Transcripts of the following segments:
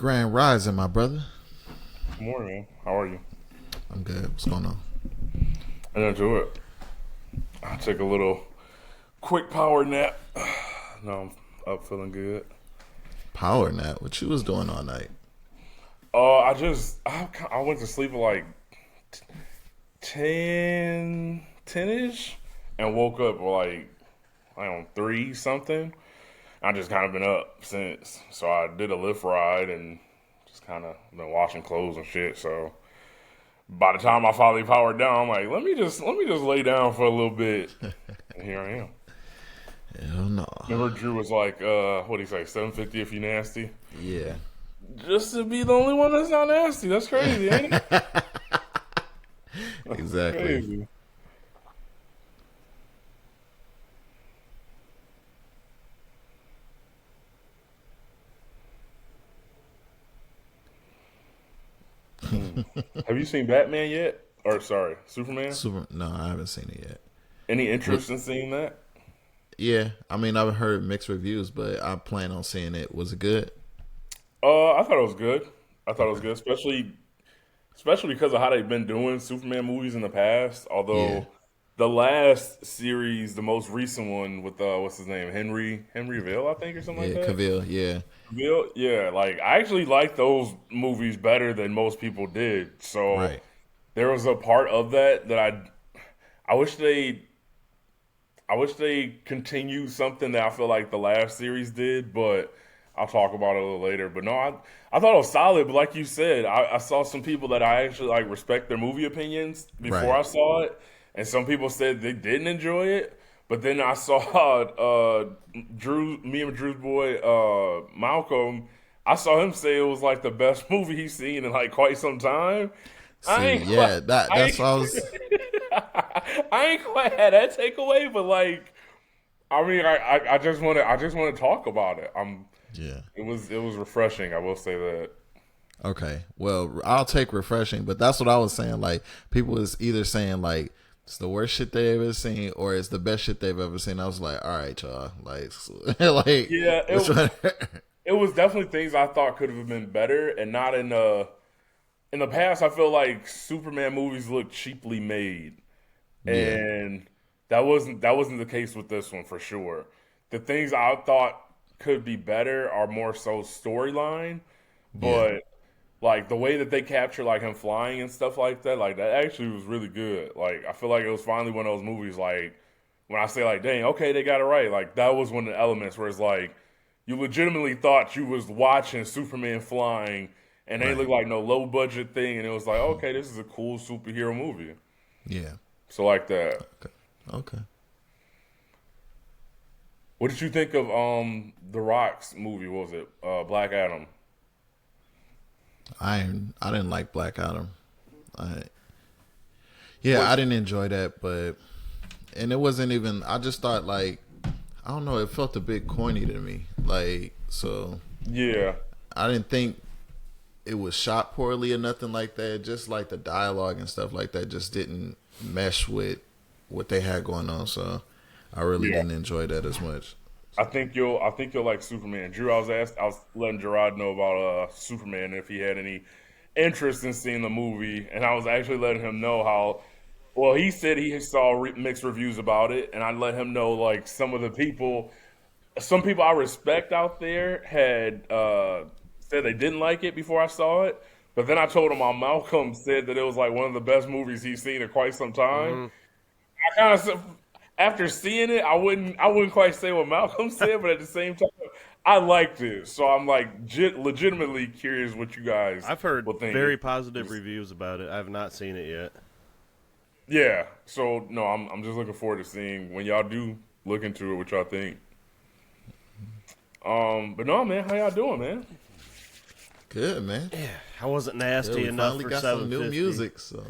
Grand Rising, my brother. Good morning, man. How are you? I'm good. What's going on? I enjoy it. I took a little quick power nap. No, I'm up feeling good. Power nap. What you was doing all night? I went to sleep at like 10-ish and woke up at like, I don't know, 3 something. I just kind of been up since. So I did a Lyft ride and just kind of been washing clothes and shit. So by the time I finally powered down, I'm like, let me just lay down for a little bit. And here I am. Hell no. Remember Drew was like, what do you say, 750 if you nasty? Yeah. Just to be the only one that's not nasty. That's crazy, ain't it? Exactly. Crazy. Have you seen Batman yet? Or sorry, Superman? No, I haven't seen it yet. Any interest in seeing that? Yeah, I mean, I've heard mixed reviews, but I plan on seeing it. Was it good? I thought it was good. I thought it was good, especially because of how they've been doing Superman movies in the past. Yeah. Although the last series, the most recent one with what's his name, Henry Vale, I think, or something like Yeah, that. Cavill. Yeah. Vale, yeah, like I actually like those movies better than most people did. So Right. there was a part of that I wish they continued something that I feel like the last series did, but I'll talk about it a little later. But no, I thought it was solid. But like you said, I saw some people that I actually like respect their movie opinions before Right. I saw it, and some people said they didn't enjoy it. But then I saw me and Drew's boy Malcolm. I saw him say it was like the best movie he's seen in like quite some time. I See, ain't quite, yeah, that I that's what I ain't, was. I ain't quite had that takeaway, but like, I mean, I just want to talk about it. Yeah. It was refreshing. I will say that. Okay. Well, I'll take refreshing, but that's what I was saying. Like, people is either saying like it's the worst shit they ever seen or it's the best shit they've ever seen. I was like, all right, y'all. Like, like Yeah, which one? it was definitely things I thought could have been better, and not in the past. I feel like Superman movies look cheaply made, Yeah. and that wasn't the case with this one for sure. The things I thought could be better are more so storyline, Yeah. but like the way that they capture like him flying and stuff like that actually was really good. Like I feel like it was finally one of those movies like when I say like, dang, okay, they got it right. Like that was one of the elements where it's like you legitimately thought you was watching Superman flying and they Right. looked like no low budget thing, and it was like, okay, this is a cool superhero movie. Yeah. So like that. Okay. Okay. What did you think of The Rock's movie? What was it? Black Adam. I didn't like Black Adam. I Yeah, What? I didn't enjoy that, but and it wasn't even. I just thought like I don't know. It felt a bit corny to me. Like so, Yeah. I didn't think it was shot poorly or nothing like that. Just like the dialogue and stuff like that just didn't mesh with what they had going on. So I really Yeah. didn't enjoy that as much. I think you'll like Superman. Drew, I was letting Gerard know about Superman if he had any interest in seeing the movie, and I was actually letting him know how. Well, he said he saw mixed reviews about it, and I let him know like some people I respect out there had said they didn't like it before I saw it, but then I told him how Malcolm said that it was like one of the best movies he's seen in quite some time. hmm I kind of after seeing it, I wouldn't quite say what Malcolm said, but at the same time, I liked it. So I'm like legitimately curious what you guys I've heard will think. very positive reviews about it. I have not seen it yet. Yeah. So no, I'm just looking forward to seeing when y'all do look into it, what y'all think. But no, man, how y'all doing, man? Good man. I wasn't Yeah, nasty we enough finally for got some new 750. music. So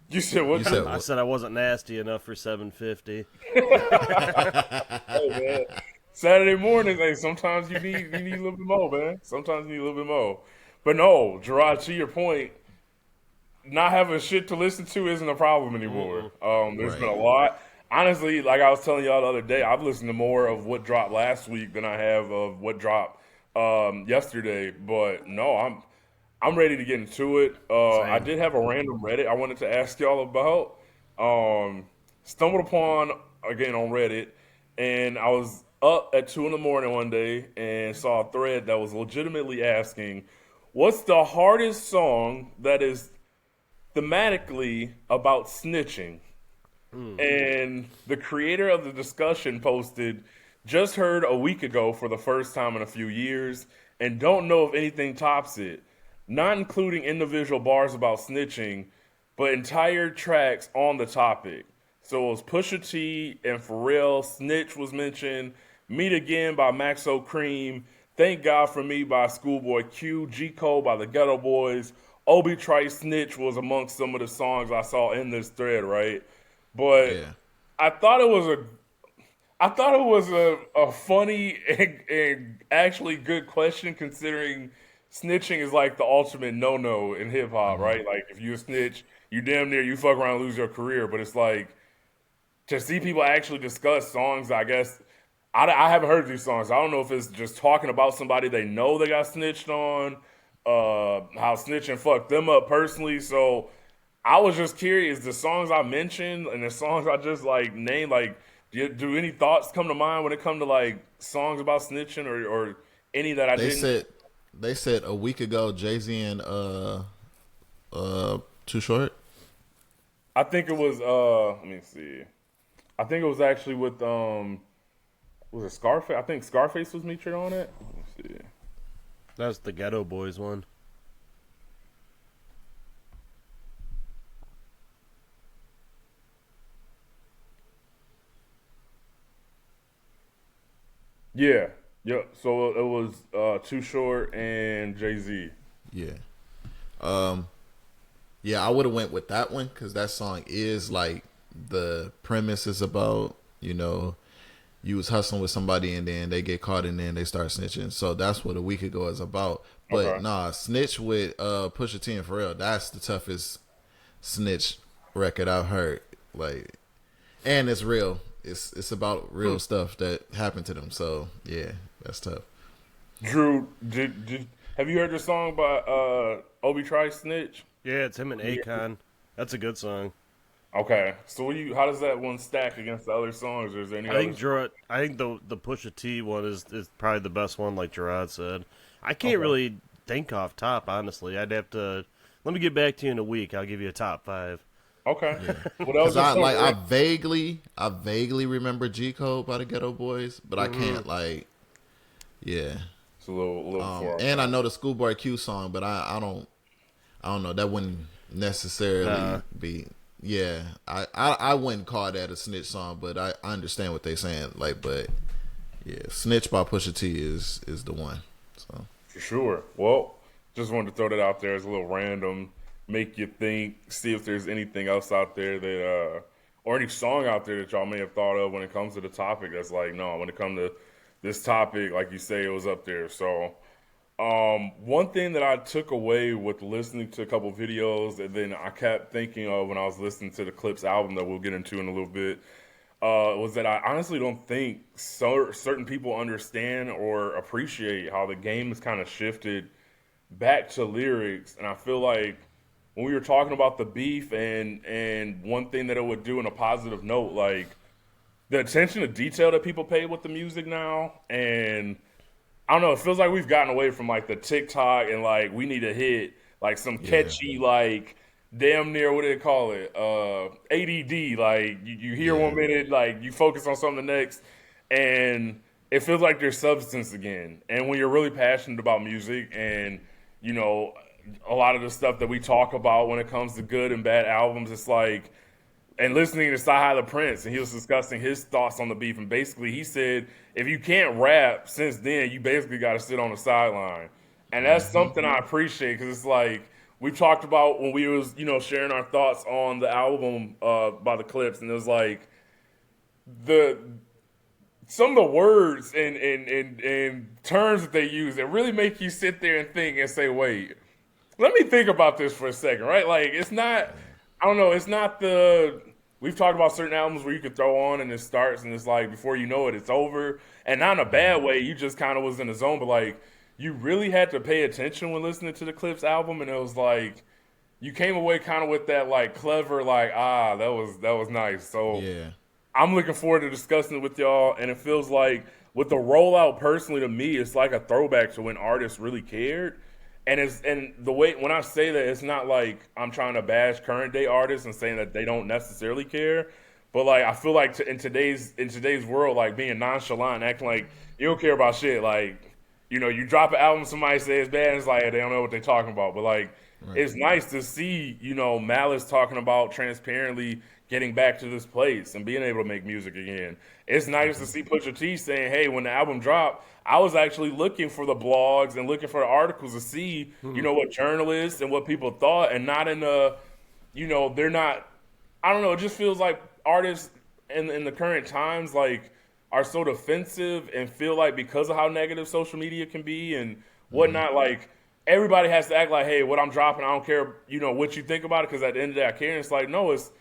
You said what? you said I what? said I wasn't nasty enough for 750. Hey, man. Saturday mornings, hey, sometimes you need a little bit more, man. Sometimes you need a little bit more. But no, Gerard, to your point, not having shit to listen to isn't a problem anymore. Mm-mm. There's been Right. a lot. Honestly, like I was telling y'all the other day, I've listened to more of what dropped last week than I have of what dropped yesterday, but no, I'm ready to get into it. I Same. did have a random Reddit I wanted to ask y'all about. Um, Stumbled upon again on Reddit, and I was up at 2 in the morning one day and saw a thread that was legitimately asking, "What's the hardest song that is thematically about snitching?" And the creator of the discussion posted, "Just heard a week ago for the first time in a few years, and don't know if anything tops it. Not including individual bars about snitching, but entire tracks on the topic. So it was Pusha T and Pharrell, Snitch was mentioned, Meet Again by Maxo Cream, Thank God for Me by Schoolboy Q, G Code by the Ghetto Boys, Obi Trice Snitch was amongst some of the songs I saw in this thread, right? But Yeah. I thought it was a a funny and actually good question considering snitching is like the ultimate no in hip hop, Hmm. right? Like if you a snitch, you damn near you fuck around and lose your career. But it's like to see people actually discuss songs, I guess I haven't heard these songs. I don't know if it's just talking about somebody they know they got snitched on, how snitching fucked them up personally. So I was just curious, the songs I mentioned and the songs I just like named, like, do any thoughts come to mind when it come to like songs about snitching or any that I They didn't? said they said a week ago Jay Z and Too Short. I think it was let me see. I think it was actually with was it Scarface? I think Scarface was featured on it. Let me see. That's the Ghetto Boys one. Yeah. Yep. So it was Too Short and Jay Z. Yeah. Um. Yeah, I would have went with that one because that song is like the premise is about you was hustling with somebody and then they get caught and then they start snitching. So that's what a week ago is about. But Okay. nah, snitch with Pusha T and Pharrell. That's the toughest snitch record I've heard. Like, and it's real. It's about Hmm. real stuff that happened to them. So yeah, that's tough. Drew, have you heard the song by Obi Trice Snitch? Yeah, it's him and Yeah. Akon. That's a good song. Okay. So how does that one stack against the other songs? Or is there any other? I think the Pusha T one is probably the best one, like Gerard said. I can't Okay. really think off top, honestly. I'd have to. Let me get back to you in a week. I'll give you a top five. Okay. Yeah, Well, that was because just so I vaguely remember G Code by the Ghetto Boys, but I Hmm. can't like yeah. it's a little before our And I time. know the Schoolboy Q song, but I don't know. That wouldn't Nah, necessarily be. Yeah, I wouldn't call that a snitch song, but I understand what they're saying. Like, but yeah, Snitch by Pusha T is the one. So For sure. Well, just wanted to throw that out there as a little random, make you think, see if there's anything else out there that, or any song out there that y'all may have thought of when it comes to the topic. That's like, no, when it comes to this topic, like you say, it was up there. So, one thing that I took away with listening to a couple videos, and then I kept thinking of when I was listening to the Clipse album that we'll get into in a little bit, was that I honestly don't think certain people understand or appreciate how the game has kind of shifted back to lyrics. And I feel like when we were talking about the beef and one thing that it would do in a positive note, like the attention to detail that people pay with the music now, and I don't know, it feels like we've gotten away from like the TikTok and like we need to hit like some yeah, catchy like damn near what do they call it? ADD. Like you hear yeah, 1 minute, like you focus on something next, and it feels like there's substance again. And when you're really passionate about music and you know a lot of the stuff that we talk about when it comes to good and bad albums, it's like and listening to Sci the Prince, and he was discussing his thoughts on the beef. And basically, he said, if you can't rap since then, you basically got to sit on the sideline. And that's something I appreciate because it's like we talked about when we was sharing our thoughts on the album by the Clipse, and it was like the some of the words and terms that they use that really make you sit there and think and say, wait, let me think about this for a second, right? Like it's not I don't know, it's not the we've talked about certain albums where you could throw on and it starts and it's like before you know it it's over. And not in a bad way, you just kind of was in the zone, but like you really had to pay attention when listening to the Clipse album, and it was like you came away kind of with that like clever like that was nice. So Yeah. I'm looking forward to discussing it with y'all, and it feels like with the rollout personally to me, it's like a throwback to when artists really cared. And the way when I say that, it's not like I'm trying to bash current day artists and saying that they don't necessarily care, but like I feel like in today's world, like being nonchalant, acting like you don't care about shit, like you drop an album, somebody says it's bad, and it's like they don't know what they're talking about, but like Right. it's nice to see Malice talking about transparently getting back to this place and being able to make music again. It's nice to see Pusha T saying, "Hey, when the album dropped, I was actually looking for the blogs and looking for the articles to see, what journalists and what people thought, and not in a, they're not. I don't know. It just feels like artists in the current times like are so defensive and feel like because of how negative social media can be and whatnot, like." Everybody has to act like, hey, what I'm dropping, I don't care, what you think about it, because at the end of the day, I care. And it's like, no, it's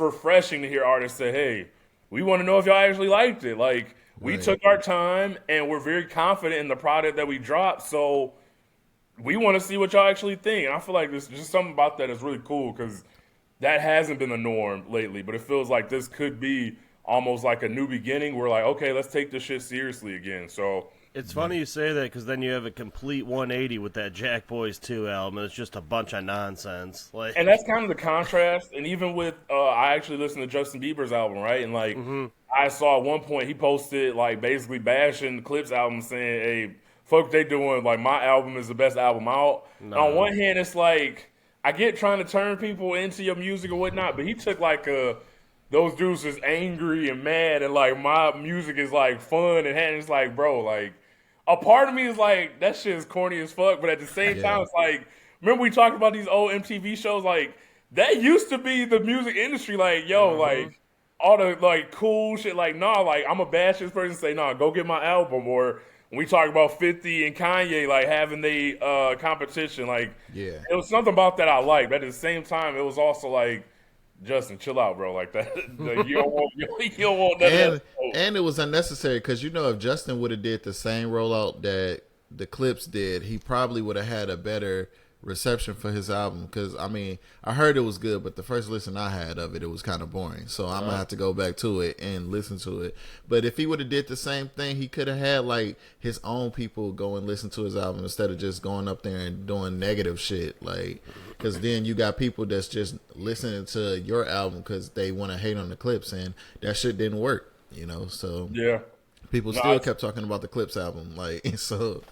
refreshing to hear artists say, hey, we want to know if y'all actually liked it. Like, we Right. took our time, and we're very confident in the product that we dropped, so we want to see what y'all actually think. And I feel like there's just something about that is really cool, because that hasn't been the norm lately, but it feels like this could be almost like a new beginning. We're like, okay, let's take this shit seriously again. So It's funny you say that because then you have a complete 180 with that Jack Boys 2 album, and it's just a bunch of nonsense. Like, and that's kind of the contrast. And even with, I actually listened to Justin Bieber's album, right? And like, I saw at one point he posted like basically bashing the Clipse album, saying, "Hey, fuck, what they doing? Like, my album is the best album out." And on one hand, it's like I get trying to turn people into your music or whatnot, but he took like those dudes is angry and mad, and like my music is like fun, and it's like, bro, like. A part of me is like, that shit is corny as fuck, but at the same time, Yeah. it's like, remember we talked about these old MTV shows? Like, that used to be the music industry. Like, yo, like, all the, like, cool shit. Like, nah, like, I'm a bash this person, say, nah, go get my album. Or when we talk about 50 and Kanye, like, having the competition, like, Yeah. it was something about that I liked. But at the same time, it was also like, Justin, chill out, bro. Like, that, like, you don't want none of And that. and it was unnecessary because if Justin would have did the same rollout that the Clipse did, he probably would have had a better reception for his album. Because I heard it was good, but the first listen I had of it, it was kind of boring. So I'm gonna have to go back to it and listen to it. But if he would have did the same thing, he could have had like his own people go and listen to his album instead of just going up there and doing negative shit. Like, because then you got people that's just listening to your album because they want to hate on the Clipse, and that shit didn't work. So Yeah. people No, still kept talking about the Clipse album. Like, so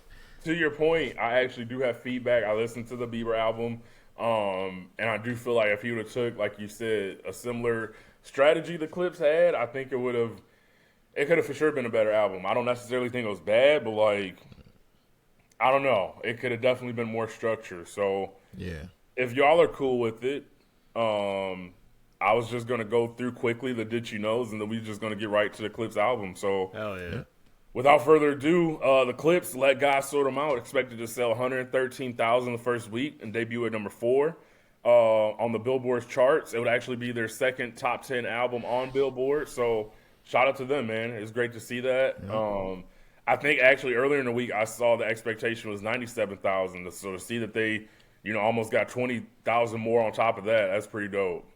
to your point, I actually do have feedback. I listened to the Bieber album, and I do feel like if he would have took, like you said, a similar strategy the Clipse had, I think it could have for sure been a better album. I don't necessarily think it was bad, but like, I don't know, it could have definitely been more structured. So yeah. if y'all are cool with it, I was just gonna go through quickly the Did You Knows, and then we just gonna get right to the Clipse album. So hell yeah. without further ado, the Clipse, Let God Sort 'Em Out, expected to sell 113,000 the first week and debut at number 4 on the Billboard's charts. It would actually be their second top 10 album on Billboard. So shout out to them, man. It's great to see that. I think actually earlier in the week I saw the expectation was 97,000. So to see that they, almost got 20,000 more on top of that, that's pretty dope.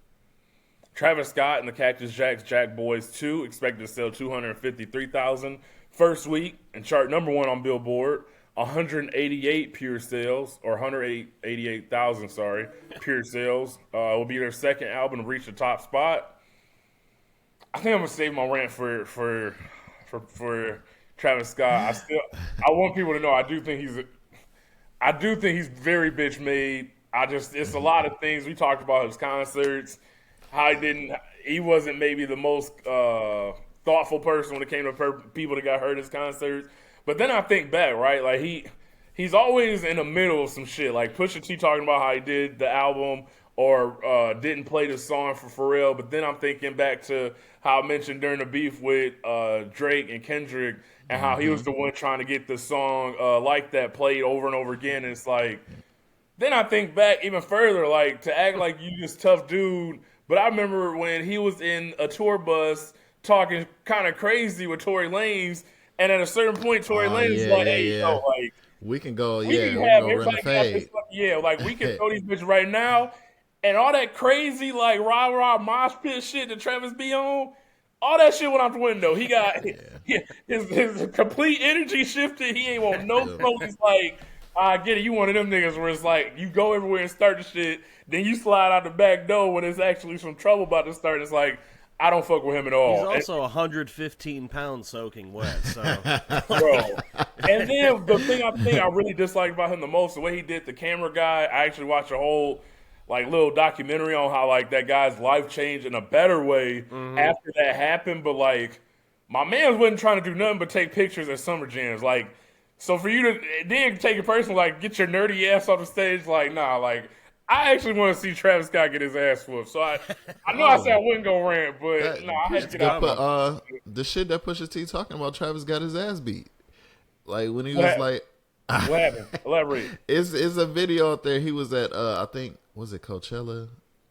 Travis Scott and the Cactus Jacks Jack Boys 2 expected to sell 253,000 first week and chart number 1 on Billboard. 188 pure sales, or 188,000, sorry, pure sales. Will be their second album to reach the top spot. I think I'm gonna save my rant for Travis Scott. I want people to know I do think he's very bitch made. It's a lot of things we talked about his concerts. How he wasn't maybe the most thoughtful person when it came to people that got hurt at his concerts. But then I think back, right? Like he's always in the middle of some shit. Like Pusha T talking about how he did the album or didn't play the song for Pharrell. But then I'm thinking back to how I mentioned during the beef with Drake and Kendrick and how he was the one trying to get the song like that played over and over again. And it's like, then I think back even further, like to act like you this tough dude. But I remember when he was in a tour bus talking kind of crazy with Tory Lanez, and at a certain point, Tory Lanez was like, "Hey, yeah. like We can go, We yeah, can we can have go run the everybody get out this fade. yeah, like we can throw these bitches right now, and all that crazy like rah mosh pit shit that Travis be on, all that shit went out the window. He got his complete energy shifted. He ain't want no Yeah. smoke. He's like, I get it. You one of them niggas where it's like you go everywhere and start the shit, then you slide out the back door when there's actually some trouble about to start. It's like I don't fuck with him at all. He's also 115 pounds soaking wet, so Bro. And then the thing I really disliked about him the most, the way he did the camera guy, I actually watched a whole like little documentary on how like that guy's life changed in a better way after that happened. But like my man wasn't trying to do nothing but take pictures at summer jams. Like so for you to then take it personal, like get your nerdy ass off the stage, like nah, like I actually want to see Travis Scott get his ass whooped. So I know I said I wouldn't go rant, but I had to get out of the shit that Pusha T talking about, Travis got his ass beat. Like when he was like, what happened? Elaborate. It's a video out there. He was at I think was it Coachella?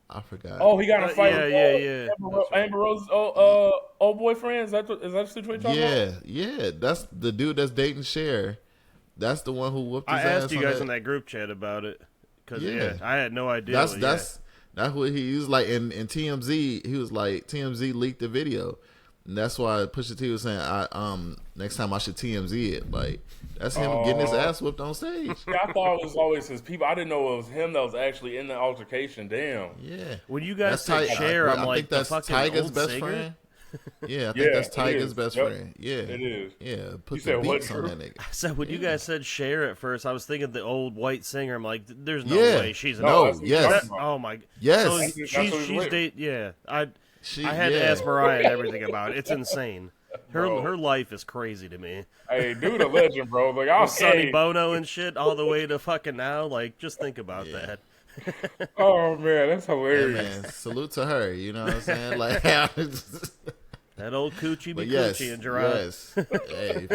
I forgot. Oh, he got in a fight. Yeah. Amber Rose's old boyfriend. Is that the situation you're talking about? Yeah. That's the dude that's dating Cher. That's the one who whooped his ass. I asked you guys in that group chat about it because I had no idea. That's what he was like in TMZ. He was like TMZ leaked the video. And that's why Pusha T was saying, next time I should TMZ it. Like, that's him getting his ass whooped on stage. Yeah, I thought it was always his people. I didn't know it was him that was actually in the altercation. Damn. Yeah. When you guys said Cher, I'm like, that's the fucking Tyga's old best singer? friend. Yeah, I think that's Tyga's best Yep. friend. Yeah. It is. Yeah, put said the what, beats on Drew? that nigga. So when you guys said Cher at first, I was thinking the old white singer. I'm like, there's no Yeah. way she's No, that's what yes. you're That, talking about. oh my. Yes. So That's what she's it's date. Yeah. I had Yeah. to ask Mariah and everything about it. It's insane. Her life is crazy to me. Hey, dude, a legend, bro. Like, I'll Sonny say, Bono and shit all the way to fucking now. Like, just think about that. oh man, that's Hey, hilarious. man, salute to her. You know what I'm saying? Like, That old coochie be but yes, coochie and Gerard. yes. Hey.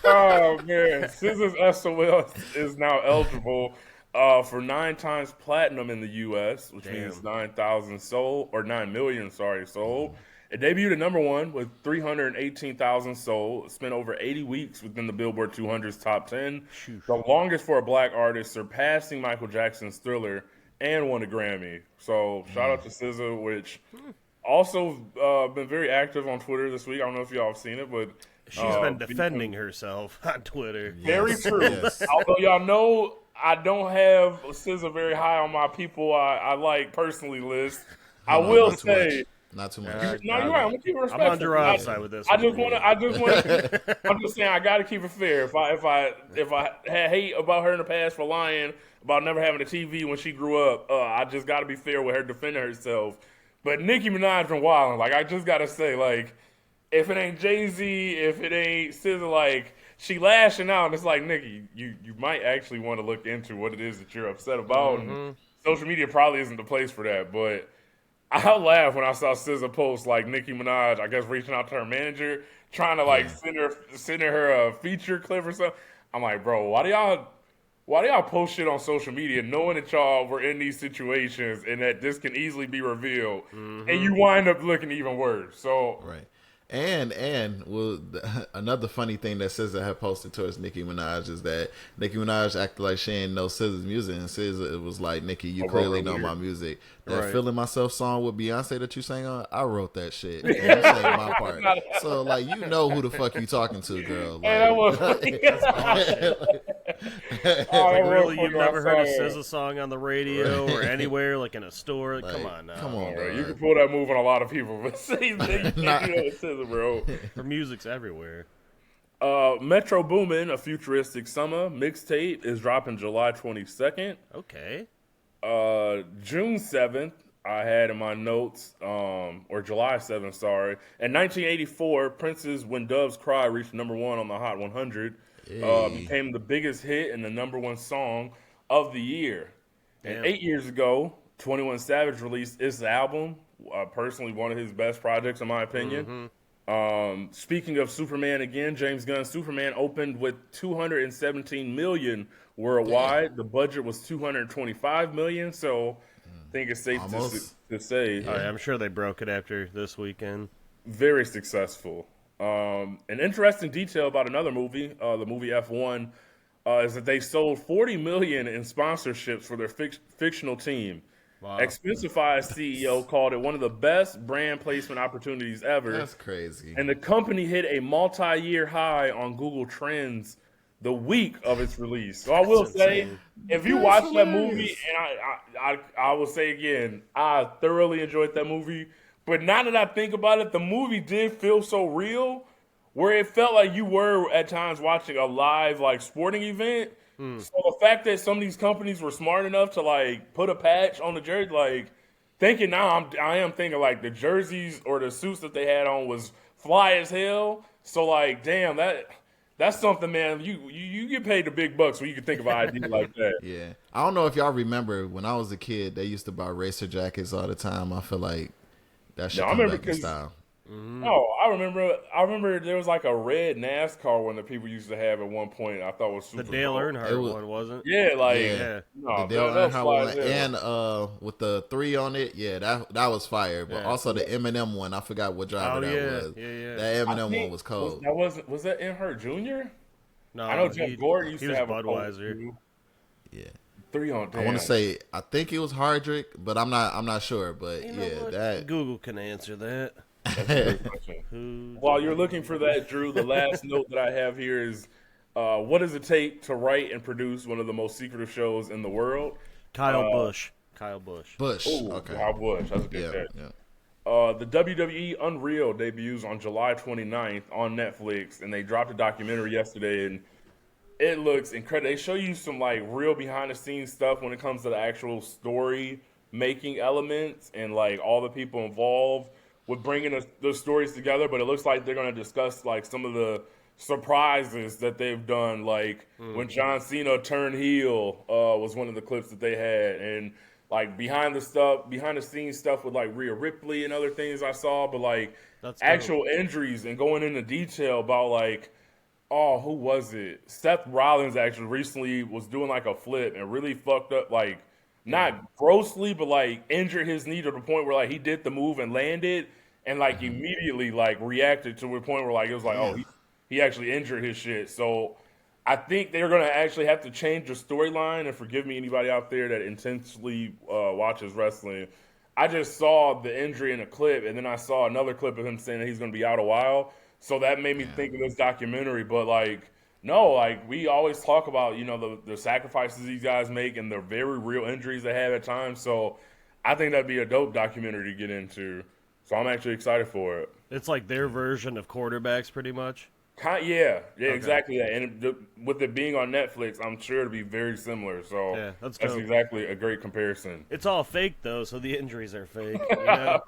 Oh man, SZA's SOL is now eligible for 9 times platinum in the U.S., which means 9,000 sold or 9 million, sold. It debuted at #1 with 318,000 sold. It spent over 80 weeks within the Billboard 200's top 10, the longest for a black artist, surpassing Michael Jackson's Thriller, and won a Grammy. So shout out to SZA, which also been very active on Twitter this week. I don't know if y'all have seen it, but She's been defending herself on Twitter. very Yes, true. yes. Although y'all know I don't have SZA very high on my people I like personally list. I will Not too say, much. Not too much. no, you're right. I'm gonna keep it respectful. I'm on Gerard's side with this. I just want to. I'm just saying I got to keep it fair. If I had hate about her in the past for lying about never having a TV when she grew up, I just got to be fair with her defending herself. But Nicki Minaj been wilding. Like I just got to say, like if it ain't Jay-Z, if it ain't SZA, like she lashing out, and it's like Nicki, you might actually want to look into what it is that you're upset about. And social media probably isn't the place for that, but. I laughed when I saw SZA post like Nicki Minaj, I guess reaching out to her manager, trying to like send her a feature clip or something. I'm like, bro, why do y'all post shit on social media knowing that y'all were in these situations and that this can easily be revealed, and you wind up looking even worse. So Right. And well, another funny thing that SZA had posted towards Nicki Minaj is that Nicki Minaj acted like she ain't know SZA's music, and SZA it was like, Nicki, you clearly know my music. That Feeling Myself song with Beyonce that you sang on, I wrote that shit. And you sang my part. So like, you know who the fuck you talking to, girl. Like, that was Like, really, you've never heard a SZA song on the radio or anywhere, like in a store? Like, come on now. Come on, bro. You can pull that move on a lot of people, but say you can't do that with SZA, bro. Her music's everywhere. Metro Boomin, A Futuristic Summer mixtape is dropping July 22nd. Okay. June 7th, I had in my notes, or July 7th, sorry. In 1984, Prince's When Doves Cry reached #1 on the Hot 100. Became the biggest hit and the #1 song of the year. Damn. And 8 years ago, 21 Savage released this album, personally one of his best projects in my opinion. Speaking of Superman again, James Gunn's Superman opened with 217 million worldwide. The budget was 225 million, so I think it's safe to say I'm sure they broke it after this weekend. very successful. An interesting detail about another movie, the movie F1, is that they sold 40 million in sponsorships for their fictional team. Wow. Expensify's CEO called it one of the best brand placement opportunities ever. That's crazy. And the company hit a multi-year high on Google Trends the week of its release. So I will say, if you watch that movie, and I will say again, I thoroughly enjoyed that movie. But now that I think about it, the movie did feel so real, where it felt like you were at times watching a live like sporting event. So the fact that some of these companies were smart enough to like put a patch on the jersey, like thinking now, I am thinking like the jerseys or the suits that they had on was fly as hell. So like, damn, that's something, man. You get paid the big bucks when you can think of an idea like that. Yeah, I don't know if y'all remember when I was a kid, they used to buy racer jackets all the time. I feel like that should come back in style. No, I remember there was like a red NASCAR one that people used to have at one point. I thought was super The Dale cool. Earnhart one, wasn't? Yeah, like The no, Dale that Earnhardt fly one, as hell. and with the 3 on it, yeah, that was fire. But also the Eminem one, I forgot what driver that was. Yeah. That Eminem one was cold. Was that Earnhardt Jr.? No, I know Jeff Gordon used he to was have Budweiser. a cold. Yeah, 3 on. Damn. I want to say I think it was Hardrick, but I'm not sure. But You know yeah, what? that Google can answer that. While you're looking for that, Drew, the last note that I have here is, what does it take to write and produce one of the most secretive shows in the world? Kyle Busch. Bush. Ooh, Okay, Kyle Busch. That's a good catch. yeah. The WWE Unreal debuts on July 29th on Netflix, and they dropped a documentary yesterday, and it looks incredible. They show you some like real behind the scenes stuff when it comes to the actual story making elements and like all the people involved with bringing the stories together. But it looks like they're going to discuss like some of the surprises that they've done, like when John Cena turned heel was one of the clips that they had, and like behind the scenes stuff with like Rhea Ripley and other things I saw, but like actual injuries and going into detail about like, oh, who was it? Seth Rollins actually recently was doing like a flip and really fucked up, like not grossly, but like injured his knee to the point where like he did the move and landed and like immediately like reacted to a point where like it was like, oh, he actually injured his shit. So I think they're going to actually have to change the storyline, and forgive me anybody out there that intensely watches wrestling. I just saw the injury in a clip, and then I saw another clip of him saying that he's going to be out a while. So that made me think of this documentary. But like, no, like we always talk about, you know, the sacrifices these guys make and the very real injuries they have at times. So I think that'd be a dope documentary to get into. So I'm actually excited for it. It's like their version of quarterbacks, pretty much. Yeah, exactly that. And with it being on Netflix, I'm sure it'll be very similar. So Yeah, that's that's dope. exactly a great comparison. It's all fake though, so the injuries are fake. You know?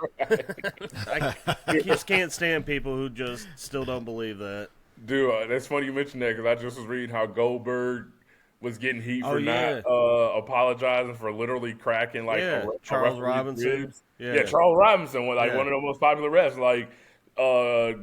I just can't stand people who just still don't believe that. Dude, that's funny you mentioned that because I just was reading how Goldberg was getting heat for yeah. not apologizing for literally cracking like a Charles referee's Robinson. ribs. Yeah. Yeah, Charles Robinson was like Yeah. one of the most popular refs. Like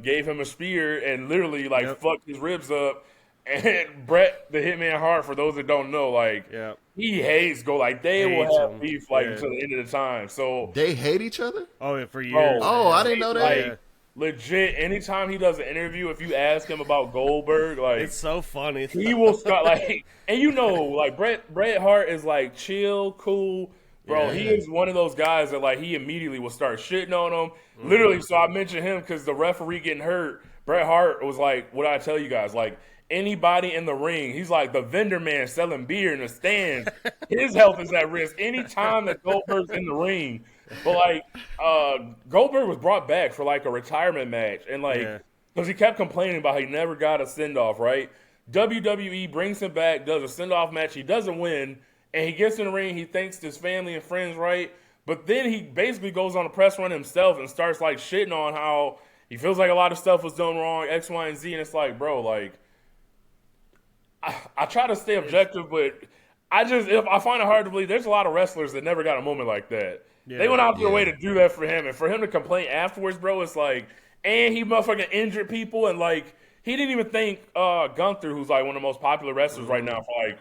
gave him a spear and literally like fucked his ribs up. And Bret the Hitman Hart, for those that don't know, like he hates Gold. Like they will have beef like until the end of the time. So They hate each other? Oh, yeah, for years. Oh, I didn't know that. Like, legit, anytime he does an interview, if you ask him about Goldberg, like It's so funny. he will start like, and you know, like Bret Hart is like chill, cool, bro. Yeah. He is one of those guys that like he immediately will start shitting on him. Literally, so I mentioned him because the referee getting hurt. Bret Hart was like, "What did I tell you guys? Like anybody in the ring, he's like the vendor man selling beer in the stands. His health is at risk anytime that Goldberg's in the ring." But like Goldberg was brought back for like a retirement match, and like because he kept complaining about he never got a send off, right? WWE brings him back, does a send off match, he doesn't win, and he gets in the ring, he thanks his family and friends, right? But then he basically goes on a press run himself and starts like shitting on how he feels like a lot of stuff was done wrong, X, Y, and Z, and it's like, bro, like I try to stay objective, but I find it hard to believe there's a lot of wrestlers that never got a moment like that. Yeah. They went out their way to do that for him, and for him to complain afterwards, bro, it's like, and he motherfucking injured people, and like he didn't even thank Gunther, who's like one of the most popular wrestlers right now, for like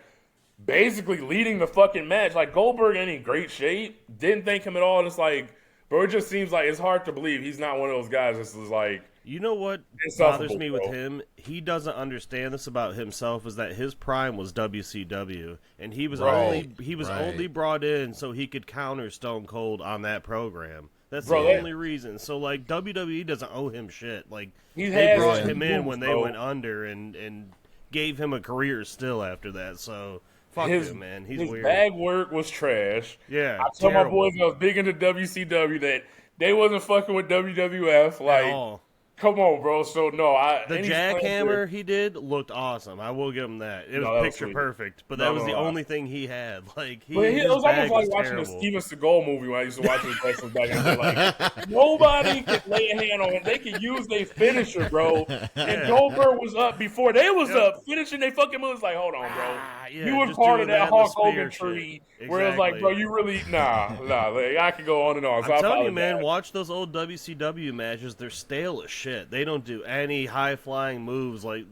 basically leading the fucking match. Like Goldberg ain't in great shape, didn't thank him at all, and it's like, bro, it just seems like it's hard to believe he's not one of those guys that's just like You know what bothers me with him? He doesn't understand this about himself, is that his prime was WCW, and he was only brought in so he could counter Stone Cold on that program. That's the only reason. So like WWE doesn't owe him shit. Like they brought him in when they went under and gave him a career still after that. So fuck him, man. He's weird. His bag work was trash. Yeah, I told my boys I was big into WCW that they wasn't fucking with WWF. Like, come on, bro. So no, the jackhammer he did looked awesome. I will give him that. It was picture perfect, but that was the only thing he had. Like it was almost like watching a Steven Seagal movie when I used to watch his wrestlers back in the day. Like nobody could lay a hand on him. They could use their finisher, bro. And Goldberg was up before they was up, finishing their fucking moves. Like, hold on, bro. You were part of that Hulk Hogan tree where it was like, bro, you really nah. Like, I could go on and on. So I'm telling you, man, watch those old WCW matches. They're stale as shit. They don't do any high flying moves like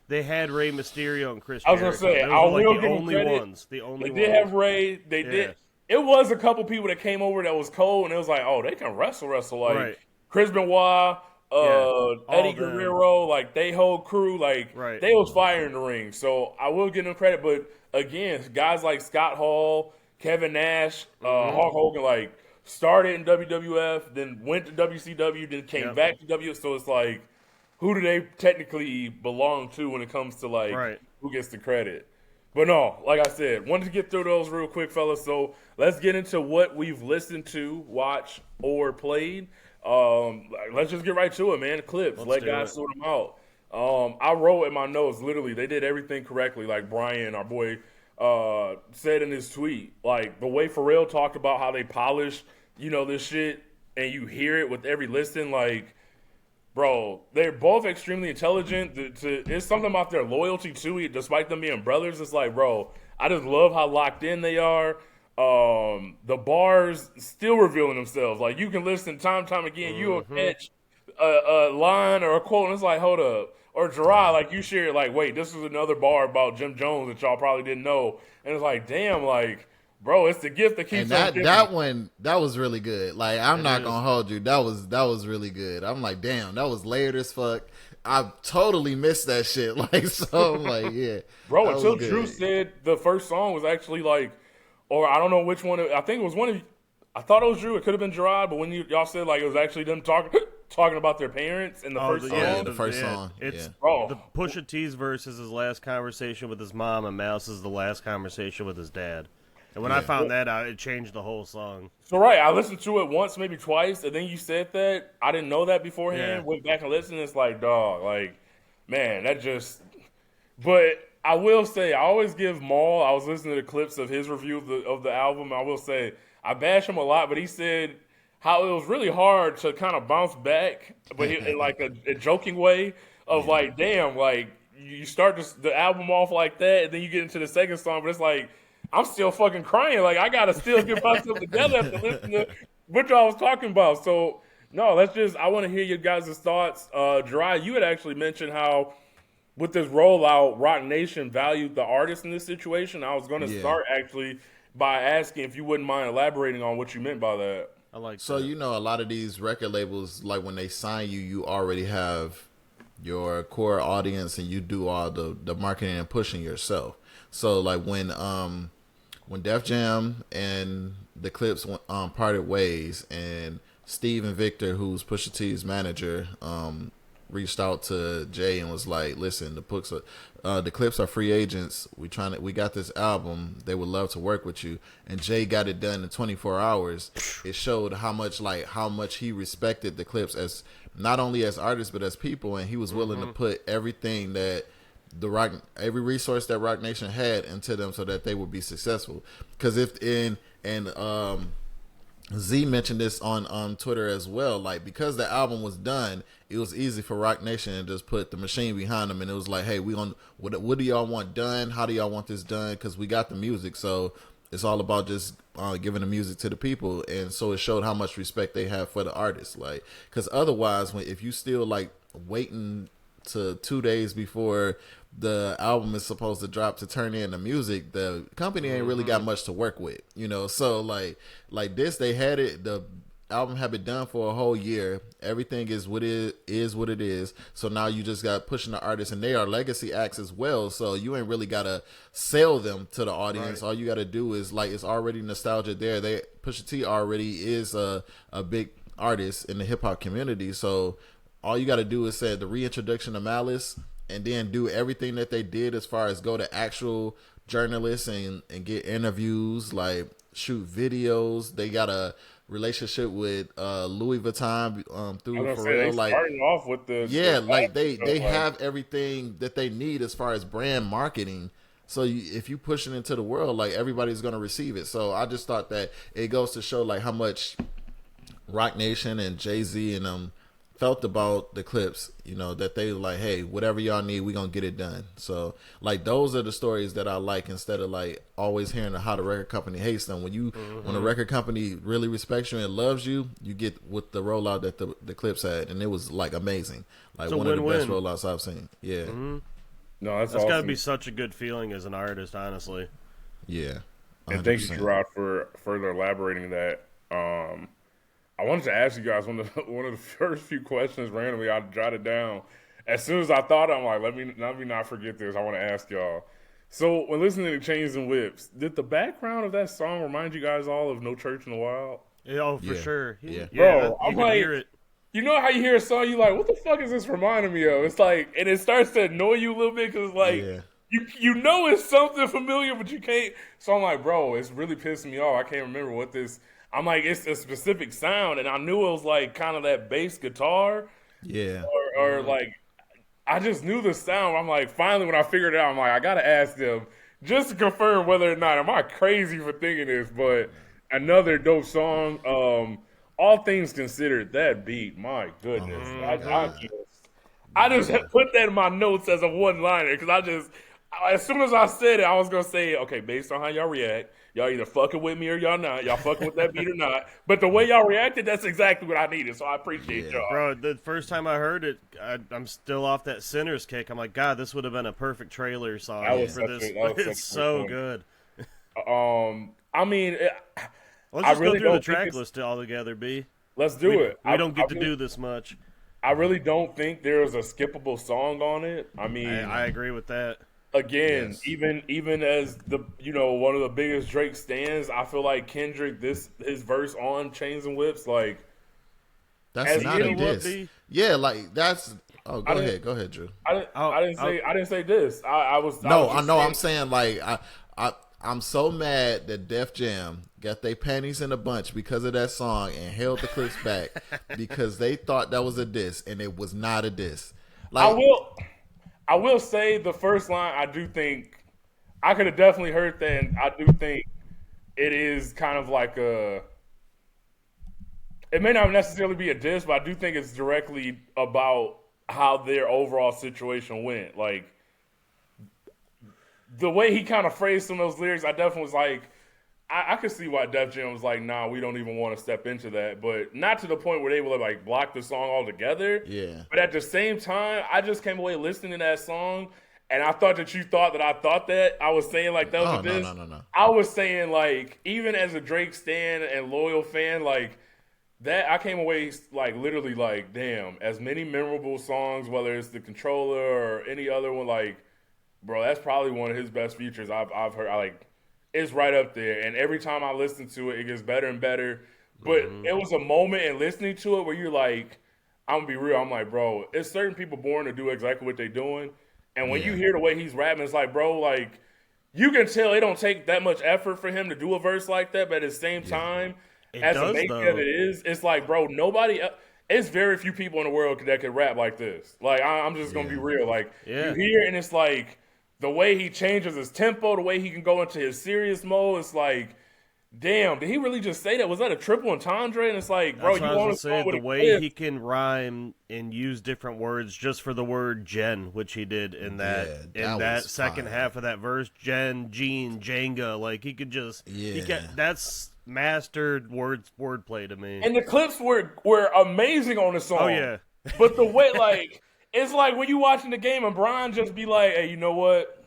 they had Rey Mysterio and Chris Jericho. I was gonna say, I will give them credit. The only ones. They did have Rey. They did. It was a couple people that came over that was cold, and it was like, oh, they can wrestle. Like Chris Benoit, Eddie Guerrero, like they whole crew, like they was fire in the ring. So I will give them credit, but again, guys like Scott Hall, Kevin Nash, Hulk Hogan, like started in WWF, then went to WCW, then came back to WWF. So it's like, who do they technically belong to when it comes to like who gets the credit? But no, like I said, wanted to get through those real quick, fellas. So let's get into what we've listened to, watched, or played. Let's just get right to it, man. Clips. Let guys sort them out. I wrote in my notes, literally, they did everything correctly. Like Brian, our boy, said in his tweet, like the way Pharrell talked about how they polish, this shit, and you hear it with every listen, like, bro, they're both extremely intelligent. It's something about their loyalty too, despite them being brothers. It's like, bro, I just love how locked in they are. The bars still revealing themselves. Like you can listen time again. You'll catch a line or a quote, and it's like, hold up. Or Gerard, like you shared, like, wait, this is another bar about Jim Jones that y'all probably didn't know. And it's like, damn, like, bro, it's the gift that keeps on giving. That one, that was really good. Like, I'm not gonna hold you. That was really good. I'm like, damn, that was layered as fuck. I totally missed that shit. Like, so I'm like, yeah. Bro, until Drew said the first song was actually like, or I don't know which one. I think it was one of you. I thought it was Drew. It could have been Gerard, but when y'all said like it was actually them talking about their parents in the first song. Yeah, the first song. It's the Pusha T's verse is his last conversation with his mom, and Malice is the last conversation with his dad. And when I found that out, it changed the whole song. So I listened to it once, maybe twice, and then you said that. I didn't know that beforehand. Went back and listened. It's like, dog, like, man, that just. But I will say, I always give Maul. I was listening to clips of his review of the album. I will say, I bash him a lot, but he said how it was really hard to kind of bounce back, but in like a joking way of like, damn, like you start the album off like that, and then you get into the second song, but it's like, I'm still fucking crying. Like, I got to still get myself together after listening to what y'all was talking about. So, no, I want to hear your guys' thoughts. Gerard, you had actually mentioned how with this rollout, Rock Nation valued the artist in this situation. I was going to start actually by asking if you wouldn't mind elaborating on what you meant by that. I like so that. A lot of these record labels, like when they sign you, you already have your core audience and you do all the marketing and pushing yourself. So like when Def Jam and the Clipse parted ways, and Steve and Victor, who's Pusha T's manager, reached out to Jay and was like, "Listen, the Clipse are free agents. We got this album. They would love to work with you." And Jay got it done in 24 hours. It showed how much he respected the Clipse as not only as artists but as people, and he was willing to put everything that every resource that Rock Nation had into them so that they would be successful. Because Z mentioned this on Twitter as well. Like, because the album was done, it was easy for Rock Nation to just put the machine behind them, and it was like, hey, what do y'all want done? How do y'all want this done? Because we got the music, so it's all about just giving the music to the people. And so it showed how much respect they have for the artists. Like, because otherwise, if you still like waiting to 2 days before the album is supposed to drop to turn in the music, the company ain't really got much to work with, So like this, they had it. The album have been done for a whole year. Everything is what it is. So now you just got pushing the artists, and they are legacy acts as well. So you ain't really gotta sell them to the audience. Right. All you gotta do is like it's already nostalgia there. Pusha T already is a big artist in the hip hop community. So all you gotta do is say the reintroduction of Malice, and then do everything that they did as far as go to actual journalists and get interviews, like shoot videos. They got a relationship with Louis Vuitton through Pharrell. Like starting off with they have everything that they need as far as brand marketing. So if you push it into the world, like everybody's gonna receive it. So I just thought that it goes to show like how much Roc Nation and Jay-Z and felt about the Clipse, you know, that they like, hey, whatever y'all need, we gonna get it done. So like those are the stories that I like, instead of like always hearing how the record company hates them. When when a record company really respects you and loves you, you get with the rollout that the Clipse had, and it was like amazing, like one of the best rollouts I've seen. Yeah. No, that's awesome. Gotta be such a good feeling as an artist, honestly. Yeah. 100%. And thank you, Gerard, for further elaborating that. I wanted to ask you guys one of the first few questions randomly. I jotted down as soon as I thought. I'm like, let me not forget this. I want to ask y'all. So when listening to Chains and Whips, did the background of that song remind you guys all of No Church in the Wild? Yeah, for sure. Yeah, bro. I'm like, hear it. You know how you hear a song, you like, what the fuck is this reminding me of? It's like, and it starts to annoy you a little bit because like. You know it's something familiar, but you can't. So I'm like, bro, it's really pissing me off. I can't remember what this. I'm like, it's a specific sound, and I knew it was like kind of that bass guitar. Yeah. Or like, I just knew the sound. I'm like, finally, when I figured it out, I'm like, I gotta ask them just to confirm whether or not am I crazy for thinking this. But another dope song. All things considered, that beat, my goodness, I just put that in my notes as a one-liner because as soon as I said it, I was gonna say, okay, based on how y'all react, y'all either fucking with me or y'all not. Y'all fucking with that beat or not. But the way y'all reacted, that's exactly what I needed. So I appreciate y'all. Bro, the first time I heard it, I'm still off that Sinners kick. I'm like, God, this would have been a perfect trailer song for this. It's so good. I mean, let's just go through the track list all together, B. Let's do it. We don't get to do this much. I really don't think there's a skippable song on it. I mean, I agree with that. Again, even as one of the biggest Drake stands, I feel like Kendrick, his verse on Chains and Whips, like that's not a diss. Yeah, like that's. Oh, go ahead, Drew. I didn't say this. I'm saying like I'm so mad that Def Jam got their panties in a bunch because of that song and held the Clipse back because they thought that was a diss, and it was not a diss. Like, I will say the first line, I do think I could have definitely heard that, and I do think it is kind of like it may not necessarily be a diss, but I do think it's directly about how their overall situation went. Like, the way he kind of phrased some of those lyrics, I definitely was like, I could see why Def Jam was like, nah, we don't even want to step into that. But not to the point where they would like block the song altogether. Yeah. But at the same time, I just came away listening to that song, and I thought that you thought that I thought that. I was saying like that was a diss. No. I was saying like, even as a Drake stan and loyal fan, like that, I came away like literally like, damn, as many memorable songs, whether it's The Controller or any other one, like, bro, that's probably one of his best features I've heard. It's right up there, and every time I listen to it, it gets better and better. But it was a moment in listening to it where you're like, I'm gonna be real. I'm like, bro, it's certain people born to do exactly what they're doing, and when you hear the way he's rapping, it's like, bro, like you can tell it don't take that much effort for him to do a verse like that. But at the same time, as amazing as it is, it's like, bro, it's very few people in the world that can rap like this. Like, I'm just gonna be real. Like, you hear it and it's like, the way he changes his tempo, the way he can go into his serious mode, it's like, damn, did he really just say that? Was that a triple entendre? And it's like, bro, you want to say the way he can rhyme and use different words just for the word gen, which he did in that second half of that verse, Gen, Gene, Jenga, like he could just that's mastered wordplay to me. And the clips were amazing on the song. Oh yeah. But the way like it's like when you watching the game and Brian just be like, hey, you know what?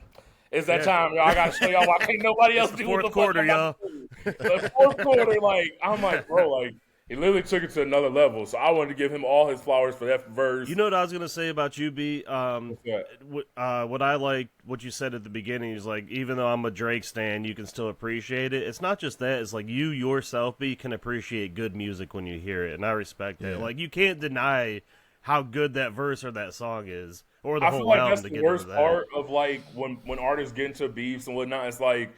It's that time, y'all. I got to show y'all why can't nobody else do fourth quarter, y'all. The fourth quarter, like, I'm like, bro, like, He literally took it to another level. So I wanted to give him all his flowers for that verse. You know what I was gonna say about you, B? What I like, what you said at the beginning is like, even though I'm a Drake stan, you can still appreciate it. It's not just that; it's like you yourself, B, can appreciate good music when you hear it, and I respect that. Like you can't deny how good that verse or that song is, or the whole album. That's the worst part of like when artists get into beefs and whatnot. It's like